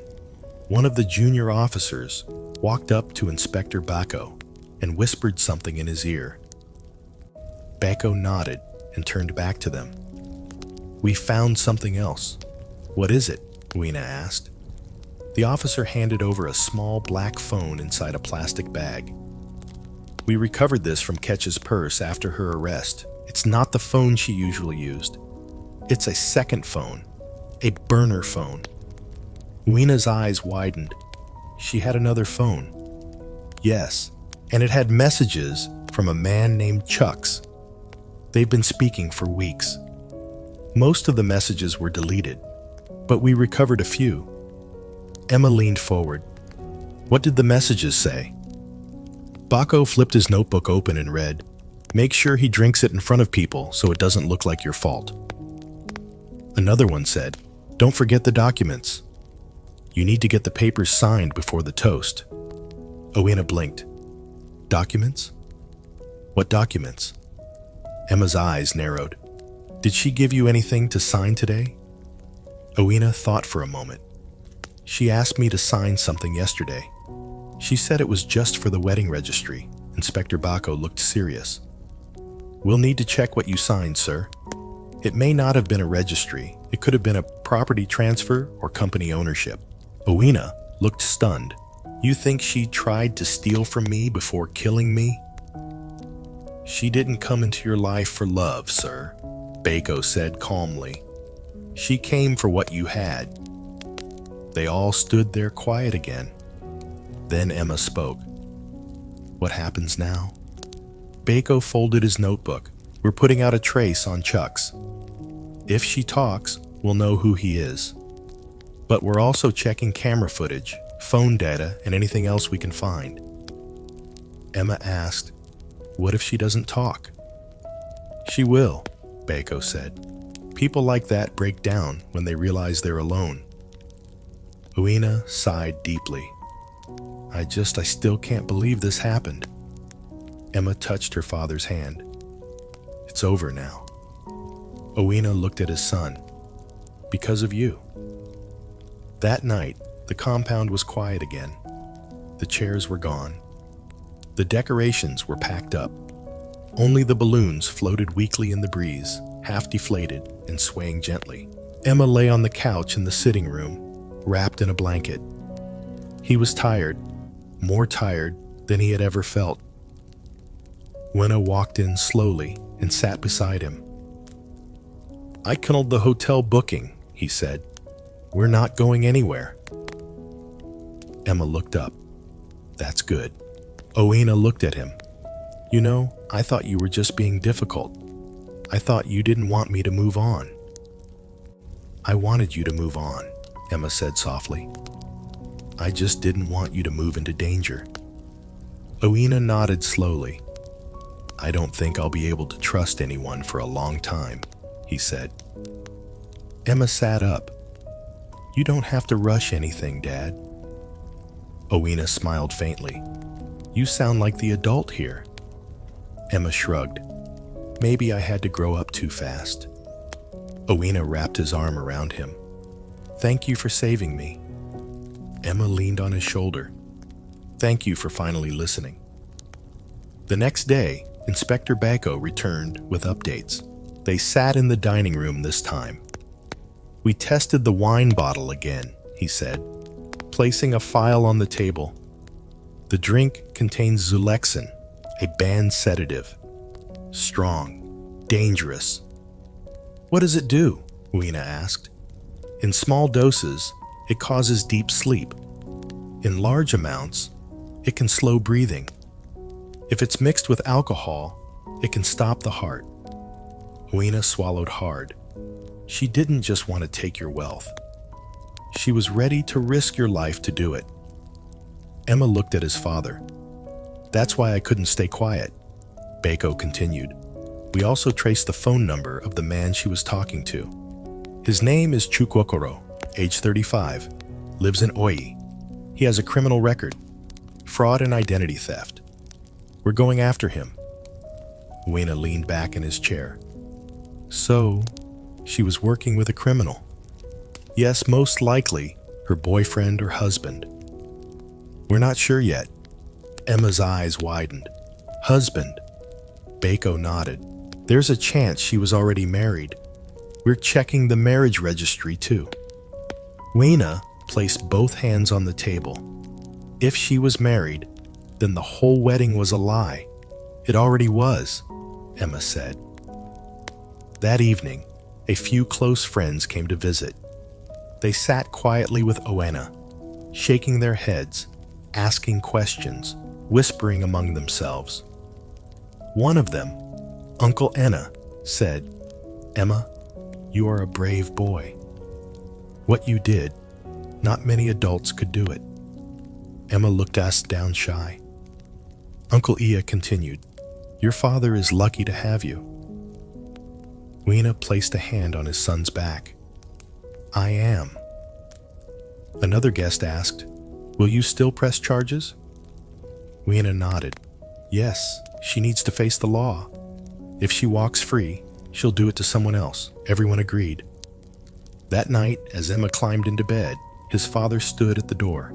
Speaker 1: one of the junior officers walked up to Inspector Bako and whispered something in his ear. Bako nodded and turned back to them. "We found something else." "What is it?" Uina asked. The officer handed over a small black phone inside a plastic bag. "We recovered this from Ketch's purse after her arrest. It's not the phone she usually used. It's a second phone, a burner phone." Uina's eyes widened. She had another phone. Yes, and it had messages from a man named Chucks. They've been speaking for weeks. Most of the messages were deleted, but we recovered a few. Emma leaned forward. "What did the messages say?" Bako flipped his notebook open and read, "Make sure he drinks it in front of people so it doesn't look like your fault." Another one said, "Don't forget the documents. You need to get the papers signed before the toast." Uina blinked. "Documents? What documents?" Emma's eyes narrowed. "Did she give you anything to sign today?" Uina thought for a moment. "She asked me to sign something yesterday. She said it was just for the wedding registry." Inspector Bako looked serious. "We'll need to check what you signed, sir. It may not have been a registry. It could have been a property transfer or company ownership." Uina looked stunned. "You think she tried to steal from me before killing me?" "She didn't come into your life for love, sir," Bako said calmly. "She came for what you had." They all stood there quiet again. Then Emma spoke. "What happens now?" Bako folded his notebook. "We're putting out a trace on Chucks. If she talks, we'll know who he is. But we're also checking camera footage, phone data, and anything else we can find." Emma asked, "What if she doesn't talk?" "She will," Bako said. "People like that break down when they realize they're alone." Uina sighed deeply. I still can't believe this happened." Emma touched her father's hand. "It's over now." Uina looked at his son. "Because of you." That night, the compound was quiet again. The chairs were gone. The decorations were packed up. Only the balloons floated weakly in the breeze, half deflated and swaying gently. Emma lay on the couch in the sitting room, wrapped in a blanket. He was tired, more tired than he had ever felt. Uina walked in slowly and sat beside him. "I canceled the hotel booking," he said. "We're not going anywhere." Emma looked up. "That's good." Uina looked at him. "You know, I thought you were just being difficult. I thought you didn't want me to move on." "I wanted you to move on," Emma said softly. "I just didn't want you to move into danger." Uina nodded slowly. "I don't think I'll be able to trust anyone for a long time," he said. Emma sat up. "You don't have to rush anything, Dad." Uina smiled faintly. "You sound like the adult here." Emma shrugged. "Maybe I had to grow up too fast." Uina wrapped his arm around him. "Thank you for saving me." Emma leaned on his shoulder. "Thank you for finally listening." The next day, Inspector Bako returned with updates. They sat in the dining room this time. "We tested the wine bottle again," he said, placing a file on the table. "The drink contains Zulexin, a banned sedative. Strong, dangerous." "What does it do?" Uina asked. "In small doses, it causes deep sleep. In large amounts, it can slow breathing. If it's mixed with alcohol, it can stop the heart." Uina swallowed hard. She didn't just want to take your wealth. She was ready to risk your life to do it. Emma looked at his father. "That's why I couldn't stay quiet," Bako continued. "We also traced the phone number of the man she was talking to. His name is Chukwokoro, age 35, lives in Oi. He has a criminal record, fraud and identity theft. We're going after him." Uina leaned back in his chair. "So, she was working with a criminal," Yes, most likely her boyfriend or husband. We're not sure yet. Emma's eyes widened. Husband. Bako nodded. There's a chance she was already married. We're checking the marriage registry too. Weena placed both hands on the table. If she was married, then the whole wedding was a lie. It already was, Emma said. That evening, a few close friends came to visit. They sat quietly with Owena, shaking their heads, asking questions, whispering among themselves. One of them, Uncle Enna, said, "Emma, you are a brave boy. What you did, not many adults could do it." Emma looked us down shy. Uncle Ia continued, "Your father is lucky to have you." Weena placed a hand on his son's back. "I am." Another guest asked, "Will you still press charges?" Weena nodded. "Yes, she needs to face the law. If she walks free, she'll do it to someone else." Everyone agreed. That night, as Emma climbed into bed, his father stood at the door.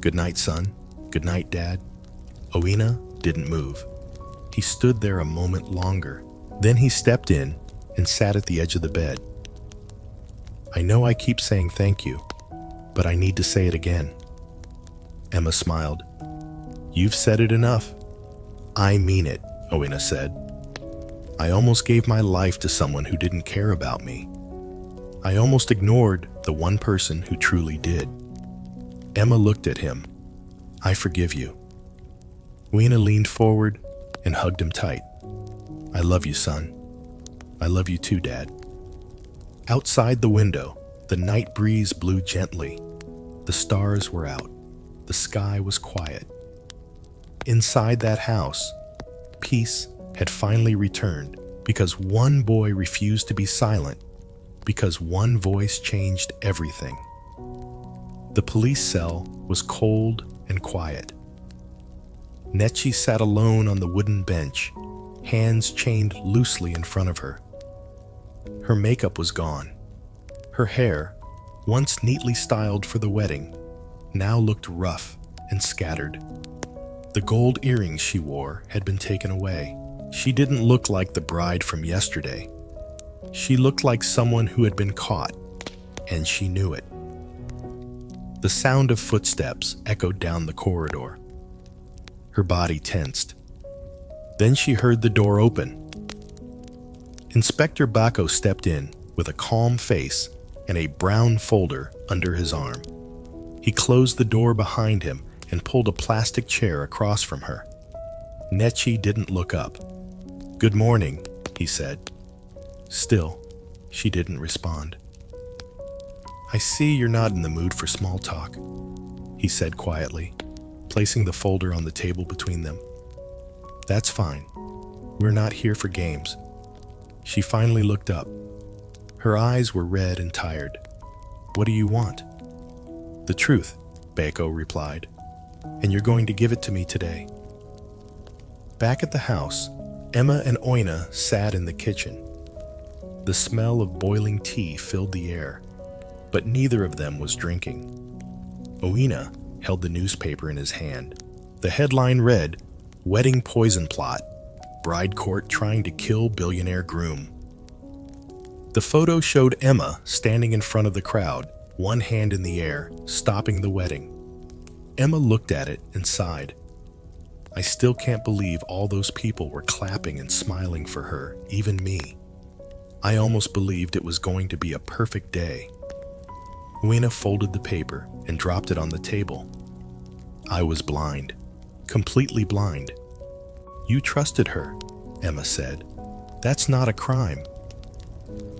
Speaker 1: "Good night, son. Good night, Dad." Owena didn't move. He stood there a moment longer. Then he stepped in and sat at the edge of the bed. "I know I keep saying thank you, but I need to say it again." Emma smiled. "You've said it enough." "I mean it," Owena said. "I almost gave my life to someone who didn't care about me. I almost ignored the one person who truly did." Emma looked at him. "I forgive you." Weena leaned forward and hugged him tight. "I love you, son. I love you too, Dad." Outside the window, the night breeze blew gently. The stars were out. The sky was quiet. Inside that house, peace had finally returned because one boy refused to be silent, because one voice changed everything. The police cell was cold and quiet. Nechi sat alone on the wooden bench, hands chained loosely in front of her. Her makeup was gone. Her hair, once neatly styled for the wedding, now looked rough and scattered. The gold earrings she wore had been taken away. She didn't look like the bride from yesterday. She looked like someone who had been caught, and she knew it. The sound of footsteps echoed down the corridor. Her body tensed. Then she heard the door open. Inspector Bako stepped in with a calm face and a brown folder under his arm. He closed the door behind him and pulled a plastic chair across from her. Nechi didn't look up. "Good morning," he said. Still, she didn't respond. "I see you're not in the mood for small talk," he said quietly, placing the folder on the table between them. "That's fine. We're not here for games." She finally looked up. Her eyes were red and tired. "What do you want?" "The truth," Bako replied, "and you're going to give it to me today." Back at the house, Emma and Oina sat in the kitchen. The smell of boiling tea filled the air, but neither of them was drinking. Oina held the newspaper in his hand. The headline read, "Wedding Poison Plot. Bride Court Trying to Kill Billionaire Groom." The photo showed Emma standing in front of the crowd, one hand in the air, stopping the wedding. Emma looked at it and sighed. "I still can't believe all those people were clapping and smiling for her, even me. I almost believed it was going to be a perfect day." Weena folded the paper and dropped it on the table. "I was blind, completely blind." "You trusted her," Emma said. "That's not a crime."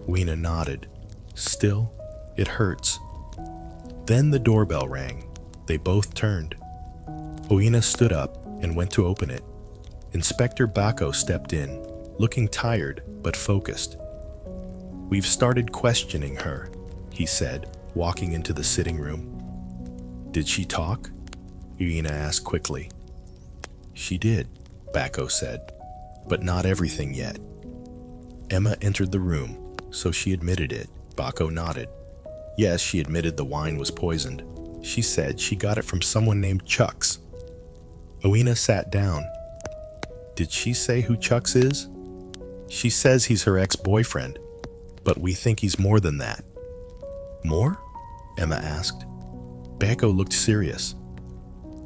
Speaker 1: Weena nodded. "Still, it hurts." Then the doorbell rang. They both turned. Oina stood up and went to open it. Inspector Bako stepped in, looking tired but focused. "We've started questioning her," he said, walking into the sitting room. "Did she talk?" Oina asked quickly. "She did," Bako said, "but not everything yet." Emma entered the room, so she admitted it. Bako nodded. Yes, she admitted the wine was poisoned. She said she got it from someone named Chucks. Owena sat down. Did she say who Chucks is? She says he's her ex-boyfriend, but we think he's more than that. More? Emma asked. Beko looked serious.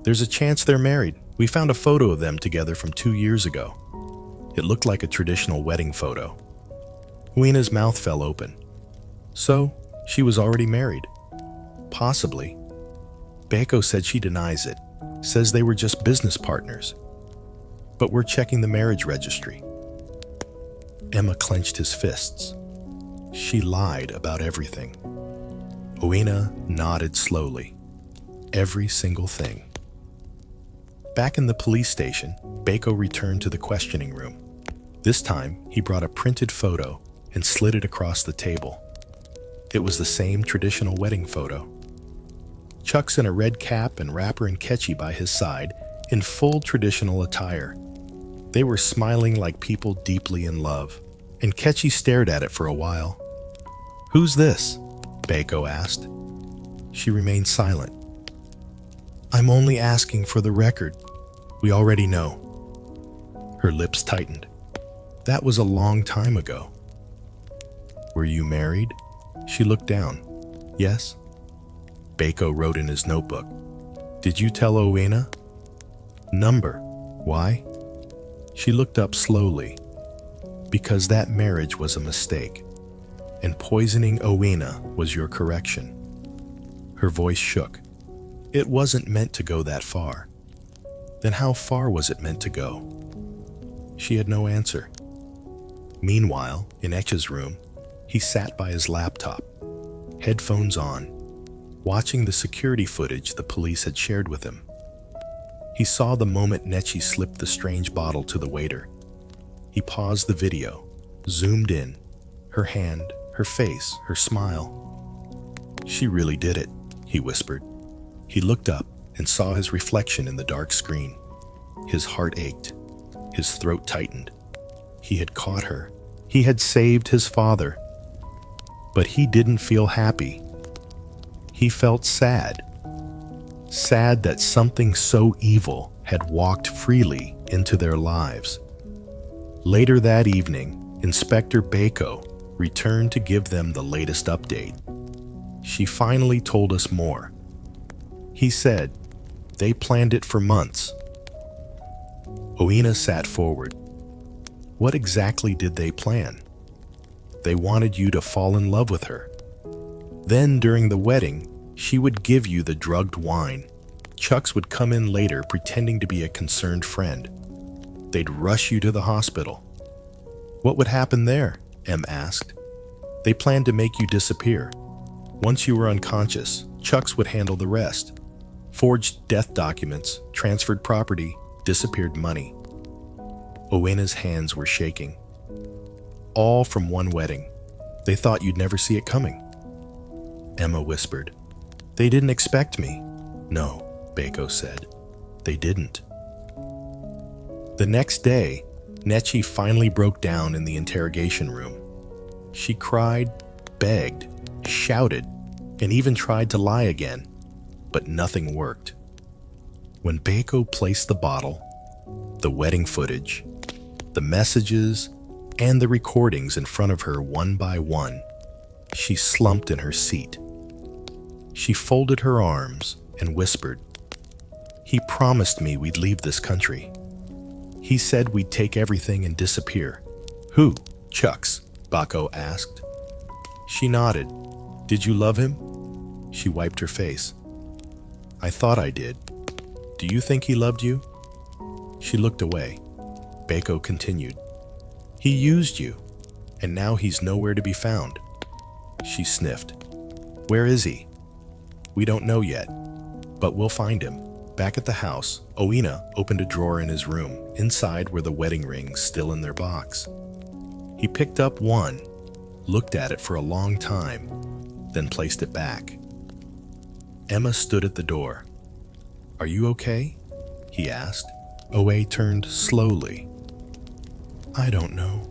Speaker 1: There's a chance they're married. We found a photo of them together from 2 years ago. It looked like a traditional wedding photo. Owena's mouth fell open. So, she was already married. Possibly. Beko said she denies it, says they were just business partners. But we're checking the marriage registry. Emma clenched his fists. She lied about everything. Owena nodded slowly. Every single thing. Back in the police station, Beko returned to the questioning room. This time, he brought a printed photo and slid it across the table. It was the same traditional wedding photo. Chuck's in a red cap and Rapper and Ketchy by his side, in full traditional attire. They were smiling like people deeply in love, and Ketchy stared at it for a while. Who's this? Beko asked. She remained silent. I'm only asking for the record. We already know. Her lips tightened. That was a long time ago. Were you married? She looked down. Yes. Beko wrote in his notebook. Did you tell Owena? Number. Why? She looked up slowly. Because that marriage was a mistake, and poisoning Owena was your correction. Her voice shook. It wasn't meant to go that far. Then how far was it meant to go? She had no answer. Meanwhile, in Etch's room, he sat by his laptop, headphones on, watching the security footage the police had shared with him. He saw the moment Nechi slipped the strange bottle to the waiter. He paused the video, zoomed in, her hand, her face, her smile. She really did it, he whispered. He looked up and saw his reflection in the dark screen. His heart ached. His throat tightened. He had caught her. He had saved his father. But he didn't feel happy. He felt sad. Sad that something so evil had walked freely into their lives. Later that evening, Inspector Beko returned to give them the latest update. She finally told us more. He said, they planned it for months. Owena sat forward. What exactly did they plan? They wanted you to fall in love with her. Then during the wedding, she would give you the drugged wine. Chucks would come in later pretending to be a concerned friend. They'd rush you to the hospital. What would happen there? Em asked. They planned to make you disappear. Once you were unconscious, Chucks would handle the rest. Forged death documents, transferred property, disappeared money. Owena's hands were shaking. All from one wedding. They thought you'd never see it coming. Emma whispered. They didn't expect me. No, Beko said. They didn't. The next day, Nechi finally broke down in the interrogation room. She cried, begged, shouted, and even tried to lie again, but nothing worked. When Beko placed the bottle, the wedding footage, the messages, and the recordings in front of her one by one, she slumped in her seat. She folded her arms and whispered, He promised me we'd leave this country. He said we'd take everything and disappear. Who? Chucks, Beko asked. She nodded. Did you love him? She wiped her face. I thought I did. Do you think he loved you? She looked away. Beko continued. He used you, and now he's nowhere to be found. She sniffed. Where is he? We don't know yet, but we'll find him. Back at the house, Owena opened a drawer in his room. Inside were the wedding rings still in their box. He picked up one, looked at it for a long time, then placed it back. Emma stood at the door. Are you okay? He asked. Owe turned slowly. I don't know.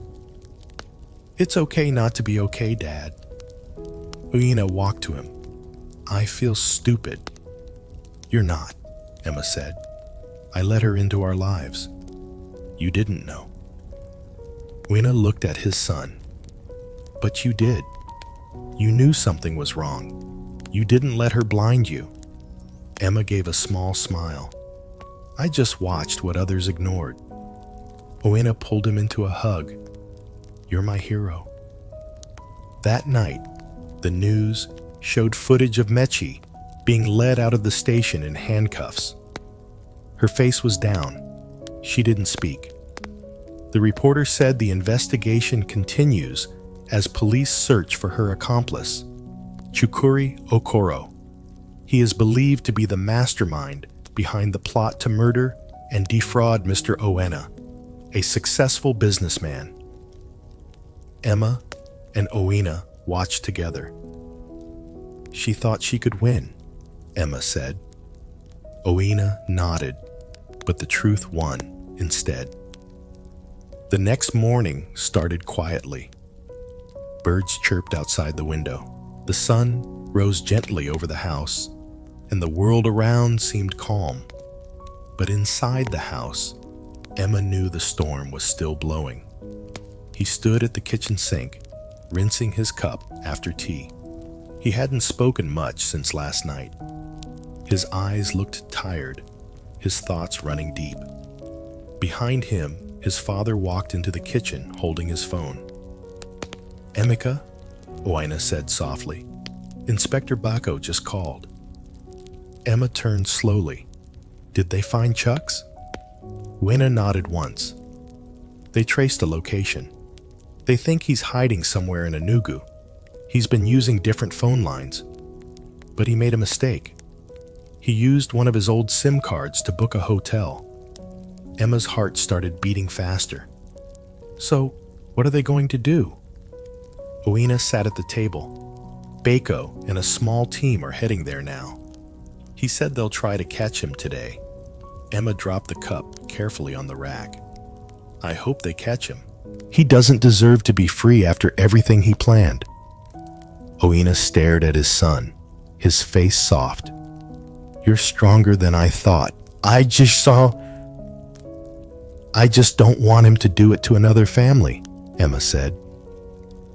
Speaker 1: It's okay not to be okay, Dad. Uina walked to him. "I feel stupid." "You're not," Emma said. "I let her into our lives. You didn't know." Uina looked at his son. "But you did. You knew something was wrong. You didn't let her blind you." Emma gave a small smile. "I just watched what others ignored." Uina pulled him into a hug. "You're my hero." That night, the news showed footage of Mechi being led out of the station in handcuffs. Her face was down. She didn't speak. The reporter said the investigation continues as police search for her accomplice, Chukuri Okoro. He is believed to be the mastermind behind the plot to murder and defraud Mr. Owena, a successful businessman. Emma and Owena watched together. "She thought she could win," Emma said. Owena nodded, but the truth won instead. The next morning started quietly. Birds chirped outside the window. The sun rose gently over the house, and the world around seemed calm. But inside the house, Emma knew the storm was still blowing. He stood at the kitchen sink, rinsing his cup after tea. He hadn't spoken much since last night. His eyes looked tired, his thoughts running deep. Behind him, his father walked into the kitchen holding his phone. "Emeka," Oina said softly. "Inspector Bako just called." Emma turned slowly. "Did they find Chuck's?" Wina nodded once. "They traced a location. They think he's hiding somewhere in Enugu. He's been using different phone lines. But he made a mistake. He used one of his old SIM cards to book a hotel." Emma's heart started beating faster. "So, what are they going to do?" Oina sat at the table. Bako and a small team are heading there now. He said they'll try to catch him today. Emma dropped the cup carefully on the rack. "I hope they catch him. He doesn't deserve to be free after everything he planned." Oina stared at his son, his face soft. "You're stronger than I thought. I just don't want him to do it to another family," Emma said.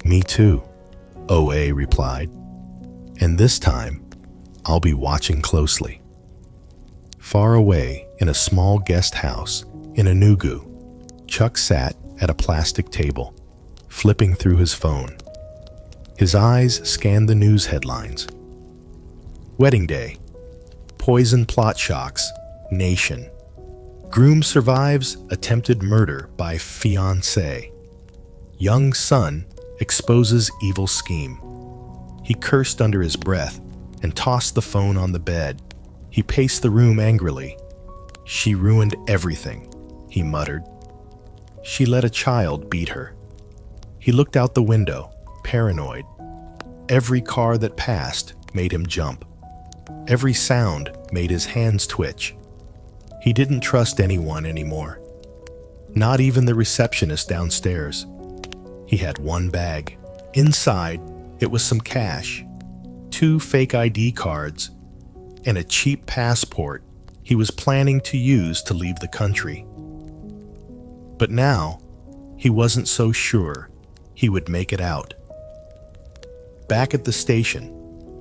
Speaker 1: "Me too," OA replied. "And this time, I'll be watching closely." Far away in a small guest house in Enugu, Chuck sat at a plastic table, flipping through his phone. His eyes scanned the news headlines. Wedding day. Poison plot shocks. Nation. Groom survives attempted murder by fiancé. Young son exposes evil scheme. He cursed under his breath and tossed the phone on the bed. He paced the room angrily. "She ruined everything," he muttered. "She let a child beat her." He looked out the window, paranoid. Every car that passed made him jump. Every sound made his hands twitch. He didn't trust anyone anymore. Not even the receptionist downstairs. He had one bag. Inside, it was some cash, 2 fake ID cards, and a cheap passport he was planning to use to leave the country. But now, he wasn't so sure he would make it out. Back at the station,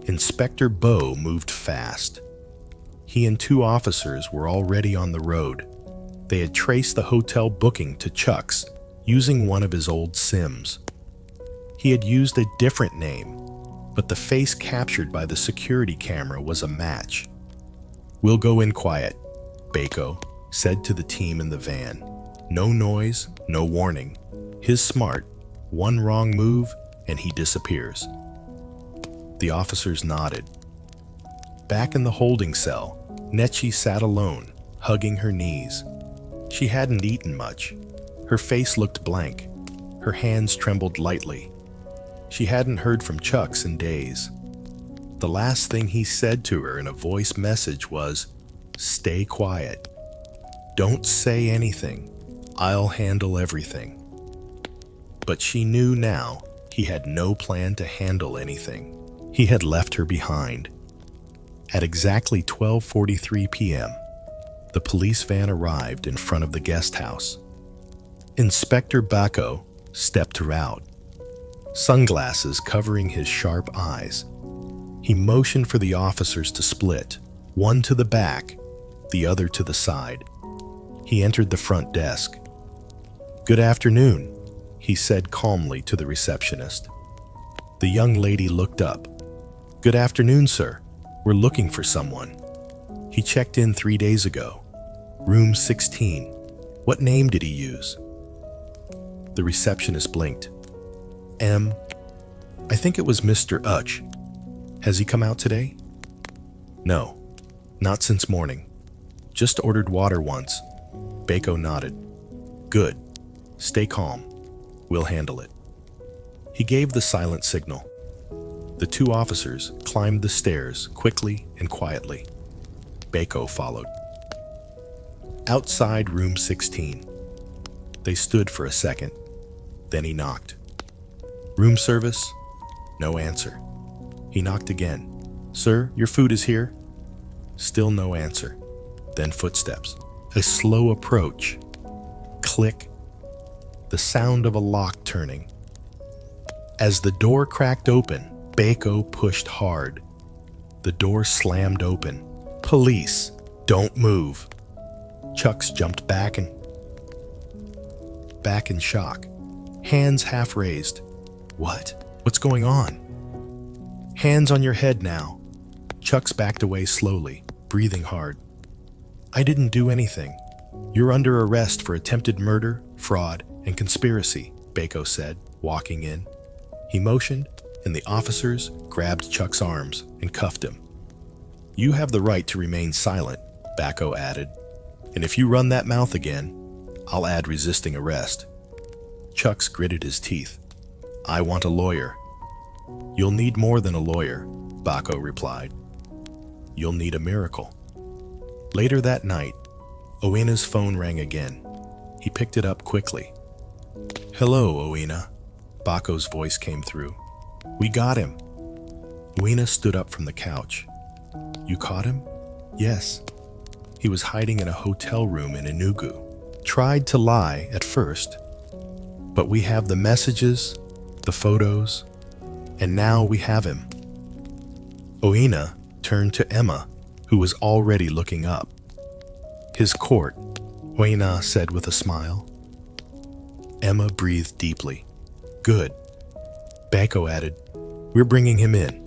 Speaker 1: Inspector Bo moved fast. He and 2 officers were already on the road. They had traced the hotel booking to Chuck's using one of his old SIMs. He had used a different name, but the face captured by the security camera was a match. "We'll go in quiet," Bako said to the team in the van. "No noise, no warning. He's smart. One wrong move and he disappears." The officers nodded. Back in the holding cell, Nechi sat alone, hugging her knees. She hadn't eaten much. Her face looked blank. Her hands trembled lightly. She hadn't heard from Chuck's in days. The last thing he said to her in a voice message was, "Stay quiet. Don't say anything. I'll handle everything." But she knew now he had no plan to handle anything. He had left her behind. At exactly 12:43 p.m., the police van arrived in front of the guest house. Inspector Bacco stepped out, sunglasses covering his sharp eyes. He motioned for the officers to split, one to the back, the other to the side. He entered the front desk. "Good afternoon," he said calmly to the receptionist. The young lady looked up. "Good afternoon, sir. We're looking for someone. He checked in 3 days ago. Room 16. What name did he use?" The receptionist blinked. I think it was Mr. Uch. Has he come out today?" "No, not since morning. Just ordered water once." Bacco nodded. "Good. Stay calm. We'll handle it." He gave the silent signal. The two officers climbed the stairs quickly and quietly. Bacco followed. Outside room 16. They stood for a second. Then he knocked. "Room service?" No answer. He knocked again. "Sir, your food is here?" Still no answer. Then footsteps. A slow approach. Click. The sound of a lock turning. As the door cracked open, Bacco pushed hard. The door slammed open. "Police, don't move." Chucks jumped back in shock, hands half raised. What's going on?" "Hands on your head now." Chucks backed away slowly, breathing hard. "I didn't do anything. You're under arrest for attempted murder, fraud, and conspiracy," Bacco said, walking in. He motioned, and the officers grabbed Chuck's arms and cuffed him. "You have the right to remain silent," Bacco added. "And if you run that mouth again, I'll add resisting arrest." Chucks gritted his teeth. "I want a lawyer." "You'll need more than a lawyer," Bacco replied. "You'll need a miracle." Later that night, Owena's phone rang again. He picked it up quickly. "Hello, Owena," Bacco's voice came through. "We got him." Owena stood up from the couch. "You caught him?" "Yes. He was hiding in a hotel room in Enugu. Tried to lie at first, but we have the messages, the photos, and now we have him." Owena turned to Emma, who was already looking up. "His court," Owena said with a smile. Emma breathed deeply. "Good." Bacco added, "We're bringing him in.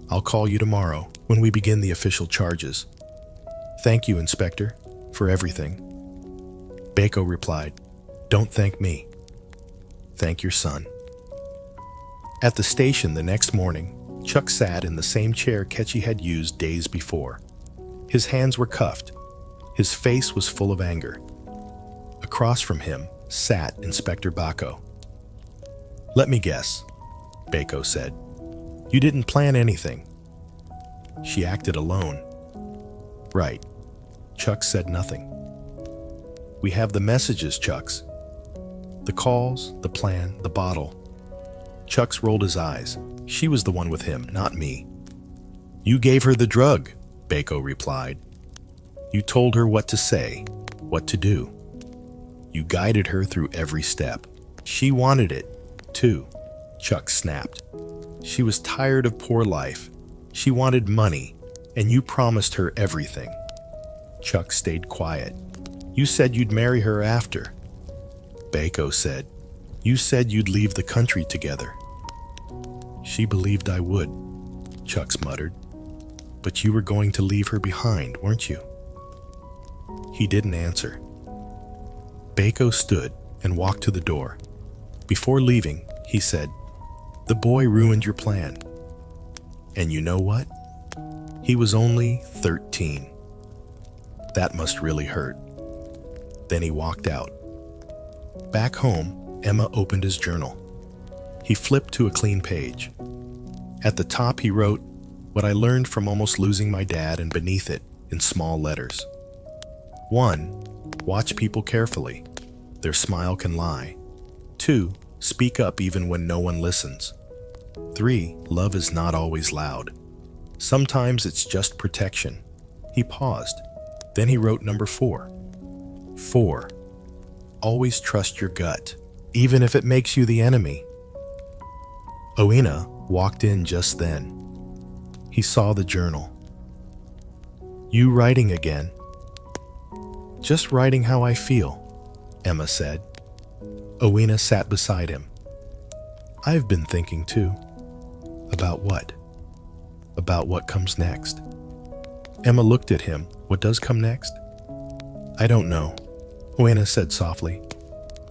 Speaker 1: I'll call you tomorrow when we begin the official charges." "Thank you, Inspector, for everything." Bacco replied, "Don't thank me. Thank your son." At the station the next morning, Chuck sat in the same chair Ketchy had used days before. His hands were cuffed. His face was full of anger. Across from him sat Inspector Bacco. "Let me guess," Bacco said. "You didn't plan anything." "She acted alone." "Right." Chuck said nothing. "We have the messages, Chucks. The calls, the plan, the bottle." Chucks rolled his eyes. "She was the one with him, not me." "You gave her the drug," Bacco replied. "You told her what to say, what to do. You guided her through every step. She wanted it, too." Chuck snapped. "She was tired of poor life. She wanted money, and you promised her everything." Chuck stayed quiet. "You said you'd marry her after." Bacco said, "You said you'd leave the country together." "She believed I would," Chucks muttered. "But you were going to leave her behind, weren't you?" He didn't answer. Bacco stood and walked to the door. Before leaving, he said, "The boy ruined your plan. And you know what? He was only 13. That must really hurt." Then he walked out. Back home, Emma opened his journal. He flipped to a clean page. At the top he wrote, "What I learned from almost losing my dad," and beneath it, in small letters. 1. Watch people carefully. Their smile can lie. 2. Speak up even when no one listens. 3. Love is not always loud. Sometimes it's just protection. He paused. Then he wrote number 4. 4. Always trust your gut, even if it makes you the enemy. Oina walked in just then. He saw the journal. You writing again? Just writing how I feel, Emma said. Oina sat beside him. I've been thinking too. About what? About what comes next. Emma looked at him. What does come next? I don't know, Oina said softly.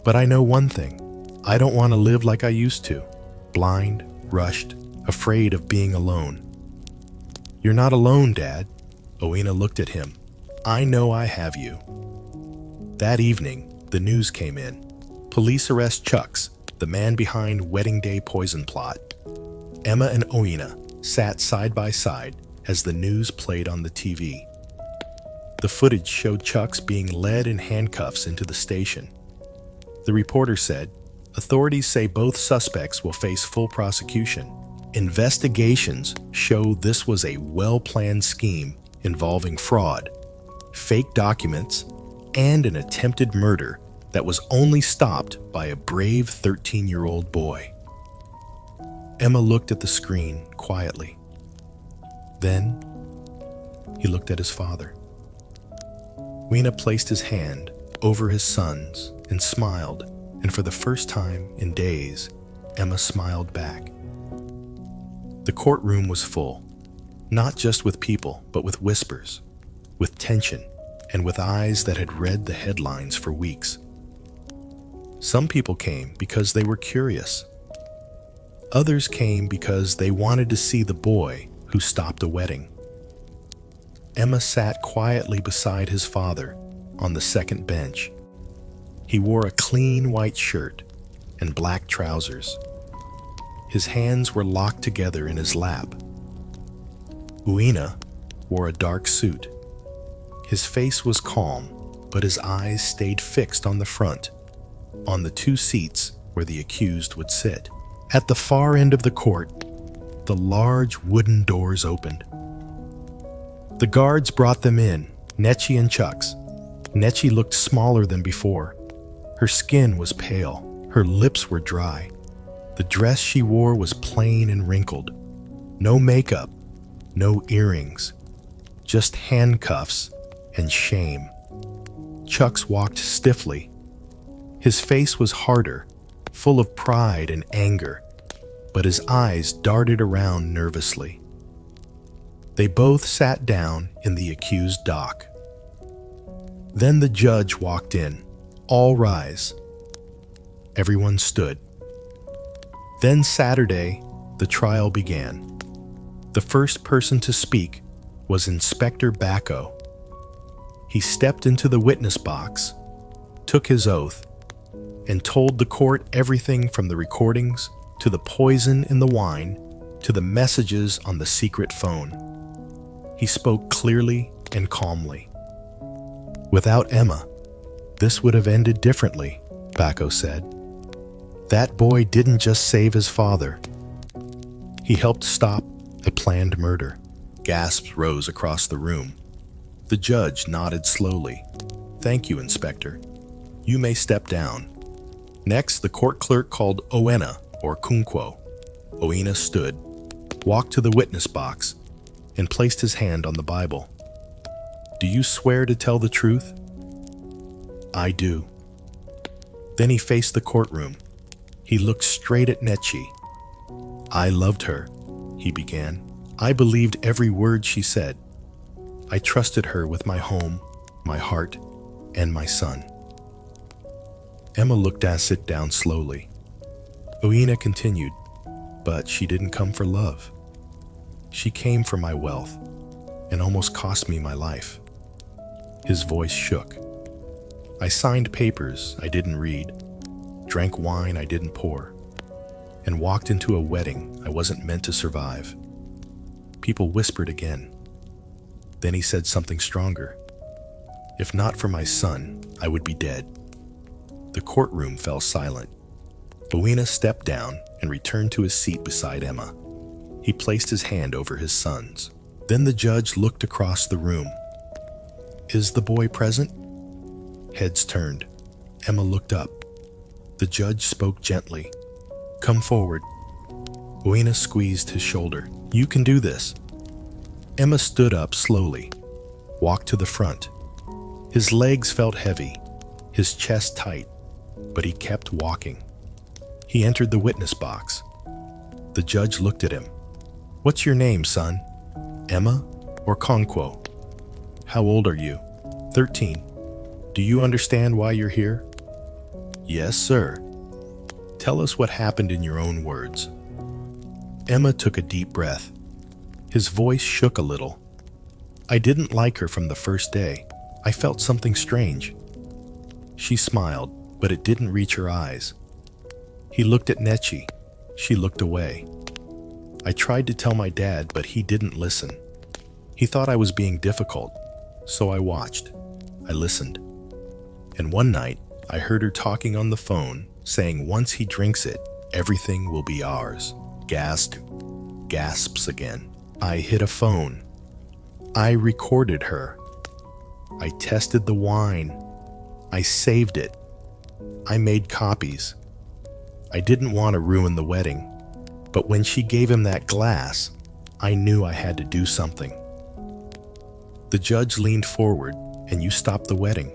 Speaker 1: But I know one thing. I don't want to live like I used to. Blind, rushed, afraid of being alone. You're not alone, Dad. Oina looked at him. I know I have you. That evening, the news came in. Police arrest Chucks, the man behind Wedding Day poison plot. Emma and Oina sat side by side as the news played on the TV. The footage showed Chucks being led in handcuffs into the station. The reporter said, authorities say both suspects will face full prosecution. Investigations show this was a well-planned scheme involving fraud, fake documents, and an attempted murder that was only stopped by a brave 13-year-old boy. Emma looked at the screen quietly. Then, he looked at his father. Oina placed his hand over his son's and smiled, and for the first time in days, Emma smiled back. The courtroom was full, not just with people, but with whispers, with tension, and with eyes that had read the headlines for weeks. Some people came because they were curious. Others came because they wanted to see the boy who stopped a wedding. Emma sat quietly beside his father on the second bench. He wore a clean white shirt and black trousers. His hands were locked together in his lap. Oina wore a dark suit. His face was calm, but his eyes stayed fixed on the front, on the 2 seats where the accused would sit. At the far end of the court, the large wooden doors opened. The guards brought them in, Nechi and Chucks. Nechi looked smaller than before. Her skin was pale, her lips were dry. The dress she wore was plain and wrinkled. No makeup, no earrings, just handcuffs and shame. Chucks walked stiffly. His face was harder, full of pride and anger, but his eyes darted around nervously. They both sat down in the accused dock. Then the judge walked in. All rise. Everyone stood. Then Saturday, the trial began. The first person to speak was Inspector Bacco. He stepped into the witness box, took his oath, and told the court everything from the recordings to the poison in the wine to the messages on the secret phone. He spoke clearly and calmly. Without Emma, this would have ended differently, Bacco said. That boy didn't just save his father. He helped stop a planned murder. Gasps rose across the room. The judge nodded slowly. Thank you, Inspector. You may step down. Next, the court clerk called Oena, or Kunquo. Oena stood, walked to the witness box, and placed his hand on the Bible. Do you swear to tell the truth? I do. Then he faced the courtroom. He looked straight at Nechi. I loved her, he began. I believed every word she said. I trusted her with my home, my heart, and my son. Emma looked at sit down slowly. Oena continued, but she didn't come for love. She came for my wealth and almost cost me my life. His voice shook. I signed papers I didn't read, drank wine I didn't pour, and walked into a wedding I wasn't meant to survive. People whispered again. Then he said something stronger. If not for my son, I would be dead. The courtroom fell silent. Oena stepped down and returned to his seat beside Emma. He placed his hand over his son's. Then the judge looked across the room. "Is the boy present?" Heads turned. Emma looked up. The judge spoke gently. "Come forward." Oena squeezed his shoulder. "You can do this." Emma stood up slowly, walked to the front. His legs felt heavy, his chest tight, but he kept walking. He entered the witness box. The judge looked at him. "What's your name, son? Emma or Conquo?" "How old are you?" 13. "Do you understand why you're here?" "Yes, sir." "Tell us what happened in your own words." Emma took a deep breath. His voice shook a little. "I didn't like her from the first day. I felt something strange." She smiled, but it didn't reach her eyes. He looked at Nechi. She looked away. "I tried to tell my dad, but he didn't listen. He thought I was being difficult, so I watched. I listened. And one night, I heard her talking on the phone, saying once he drinks it, everything will be ours." Gasps again. "I hit a phone. I recorded her. I tested the wine. I saved it. I made copies. I didn't want to ruin the wedding, but when she gave him that glass, I knew I had to do something." The judge leaned forward. "And you stopped the wedding?"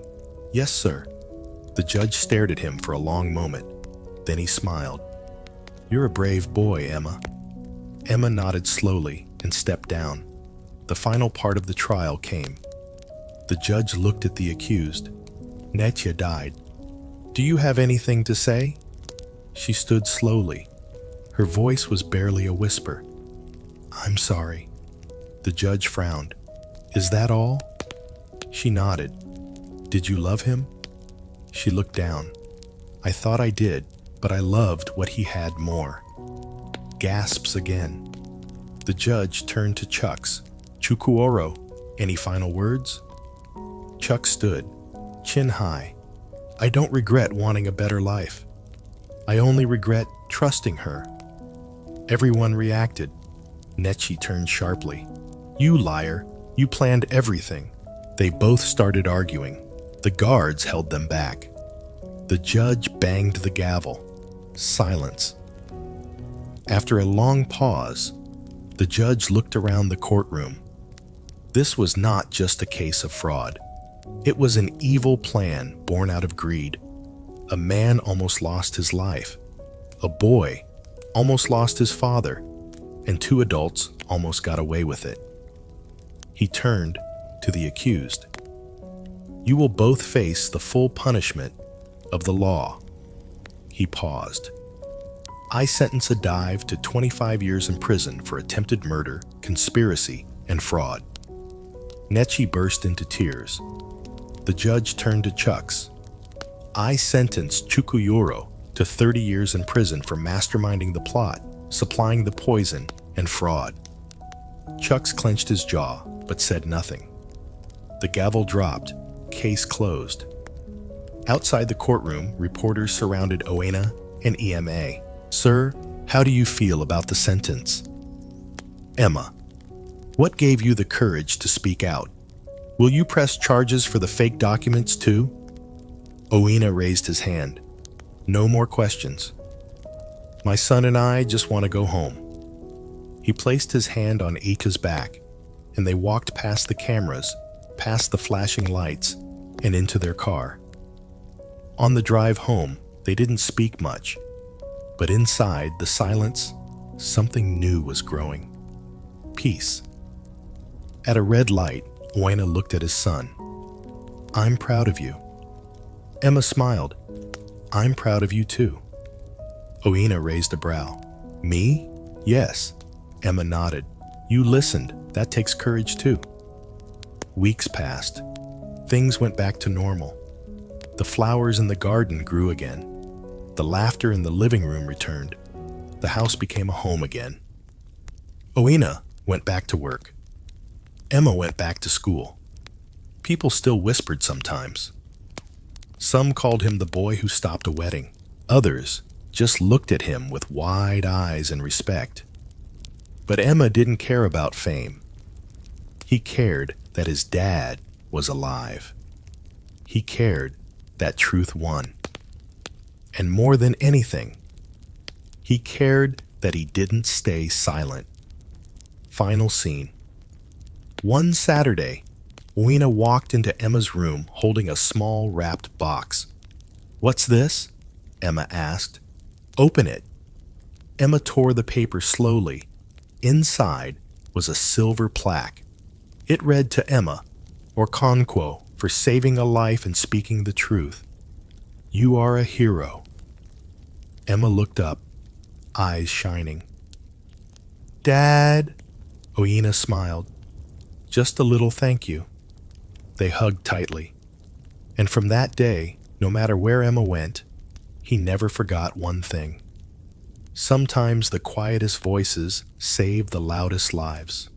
Speaker 1: "Yes, sir." The judge stared at him for a long moment. Then he smiled. "You're a brave boy, Emma." Emma nodded slowly and stepped down. The final part of the trial came. The judge looked at the accused. Netya died. "Do you have anything to say?" She stood slowly. Her voice was barely a whisper. "I'm sorry." The judge frowned. "Is that all?" She nodded. "Did you love him?" She looked down. "I thought I did, but I loved what he had more." Gasps again. The judge turned to Chucks. "Chukwuoro, any final words?" Chuck stood, chin high. "I don't regret wanting a better life. I only regret trusting her." Everyone reacted. Nechi turned sharply. "You liar! You planned everything." They both started arguing. The guards held them back. The judge banged the gavel. Silence. After a long pause, the judge looked around the courtroom. This was not just a case of fraud. It was an evil plan born out of greed. A man almost lost his life. A boy almost lost his father. And 2 adults almost got away with it. He turned to the accused. "You will both face the full punishment of the law." He paused. "I sentence Adive to 25 years in prison for attempted murder, conspiracy, and fraud." Nechi burst into tears. The judge turned to Chucks. "I sentence Chukwuoro to 30 years in prison for masterminding the plot, supplying the poison, and fraud." Chucks clenched his jaw, but said nothing. The gavel dropped. Case closed. Outside the courtroom, reporters surrounded Oena and EMA. "Sir, how do you feel about the sentence?" "Emma, what gave you the courage to speak out? Will you press charges for the fake documents too?" Oena raised his hand. "No more questions. My son and I just want to go home." He placed his hand on Ika's back, and they walked past the cameras, past the flashing lights, and into their car. On the drive home, they didn't speak much, but inside the silence, something new was growing. Peace. At a red light, Oena looked at his son. "I'm proud of you." Emma smiled. "I'm proud of you too." Oena raised a brow. "Me? Yes." Emma nodded. "You listened. That takes courage too." Weeks passed. Things went back to normal. The flowers in the garden grew again. The laughter in the living room returned. The house became a home again. Oena went back to work. Emma went back to school. People still whispered sometimes. Some called him the boy who stopped a wedding. Others just looked at him with wide eyes and respect. But Emma didn't care about fame. He cared that his dad was alive. He cared that truth won. And more than anything, he cared that he didn't stay silent. Final scene. One Saturday, Oina walked into Emma's room holding a small wrapped box. "What's this?" Emma asked. "Open it." Emma tore the paper slowly. Inside was a silver plaque. It read to Emma, or Conquo, for saving a life and speaking the truth. "You are a hero." Emma looked up, eyes shining. "Dad," Oina smiled. "Just a little thank you." They hugged tightly. And from that day, no matter where Emma went, he never forgot one thing. Sometimes the quietest voices save the loudest lives.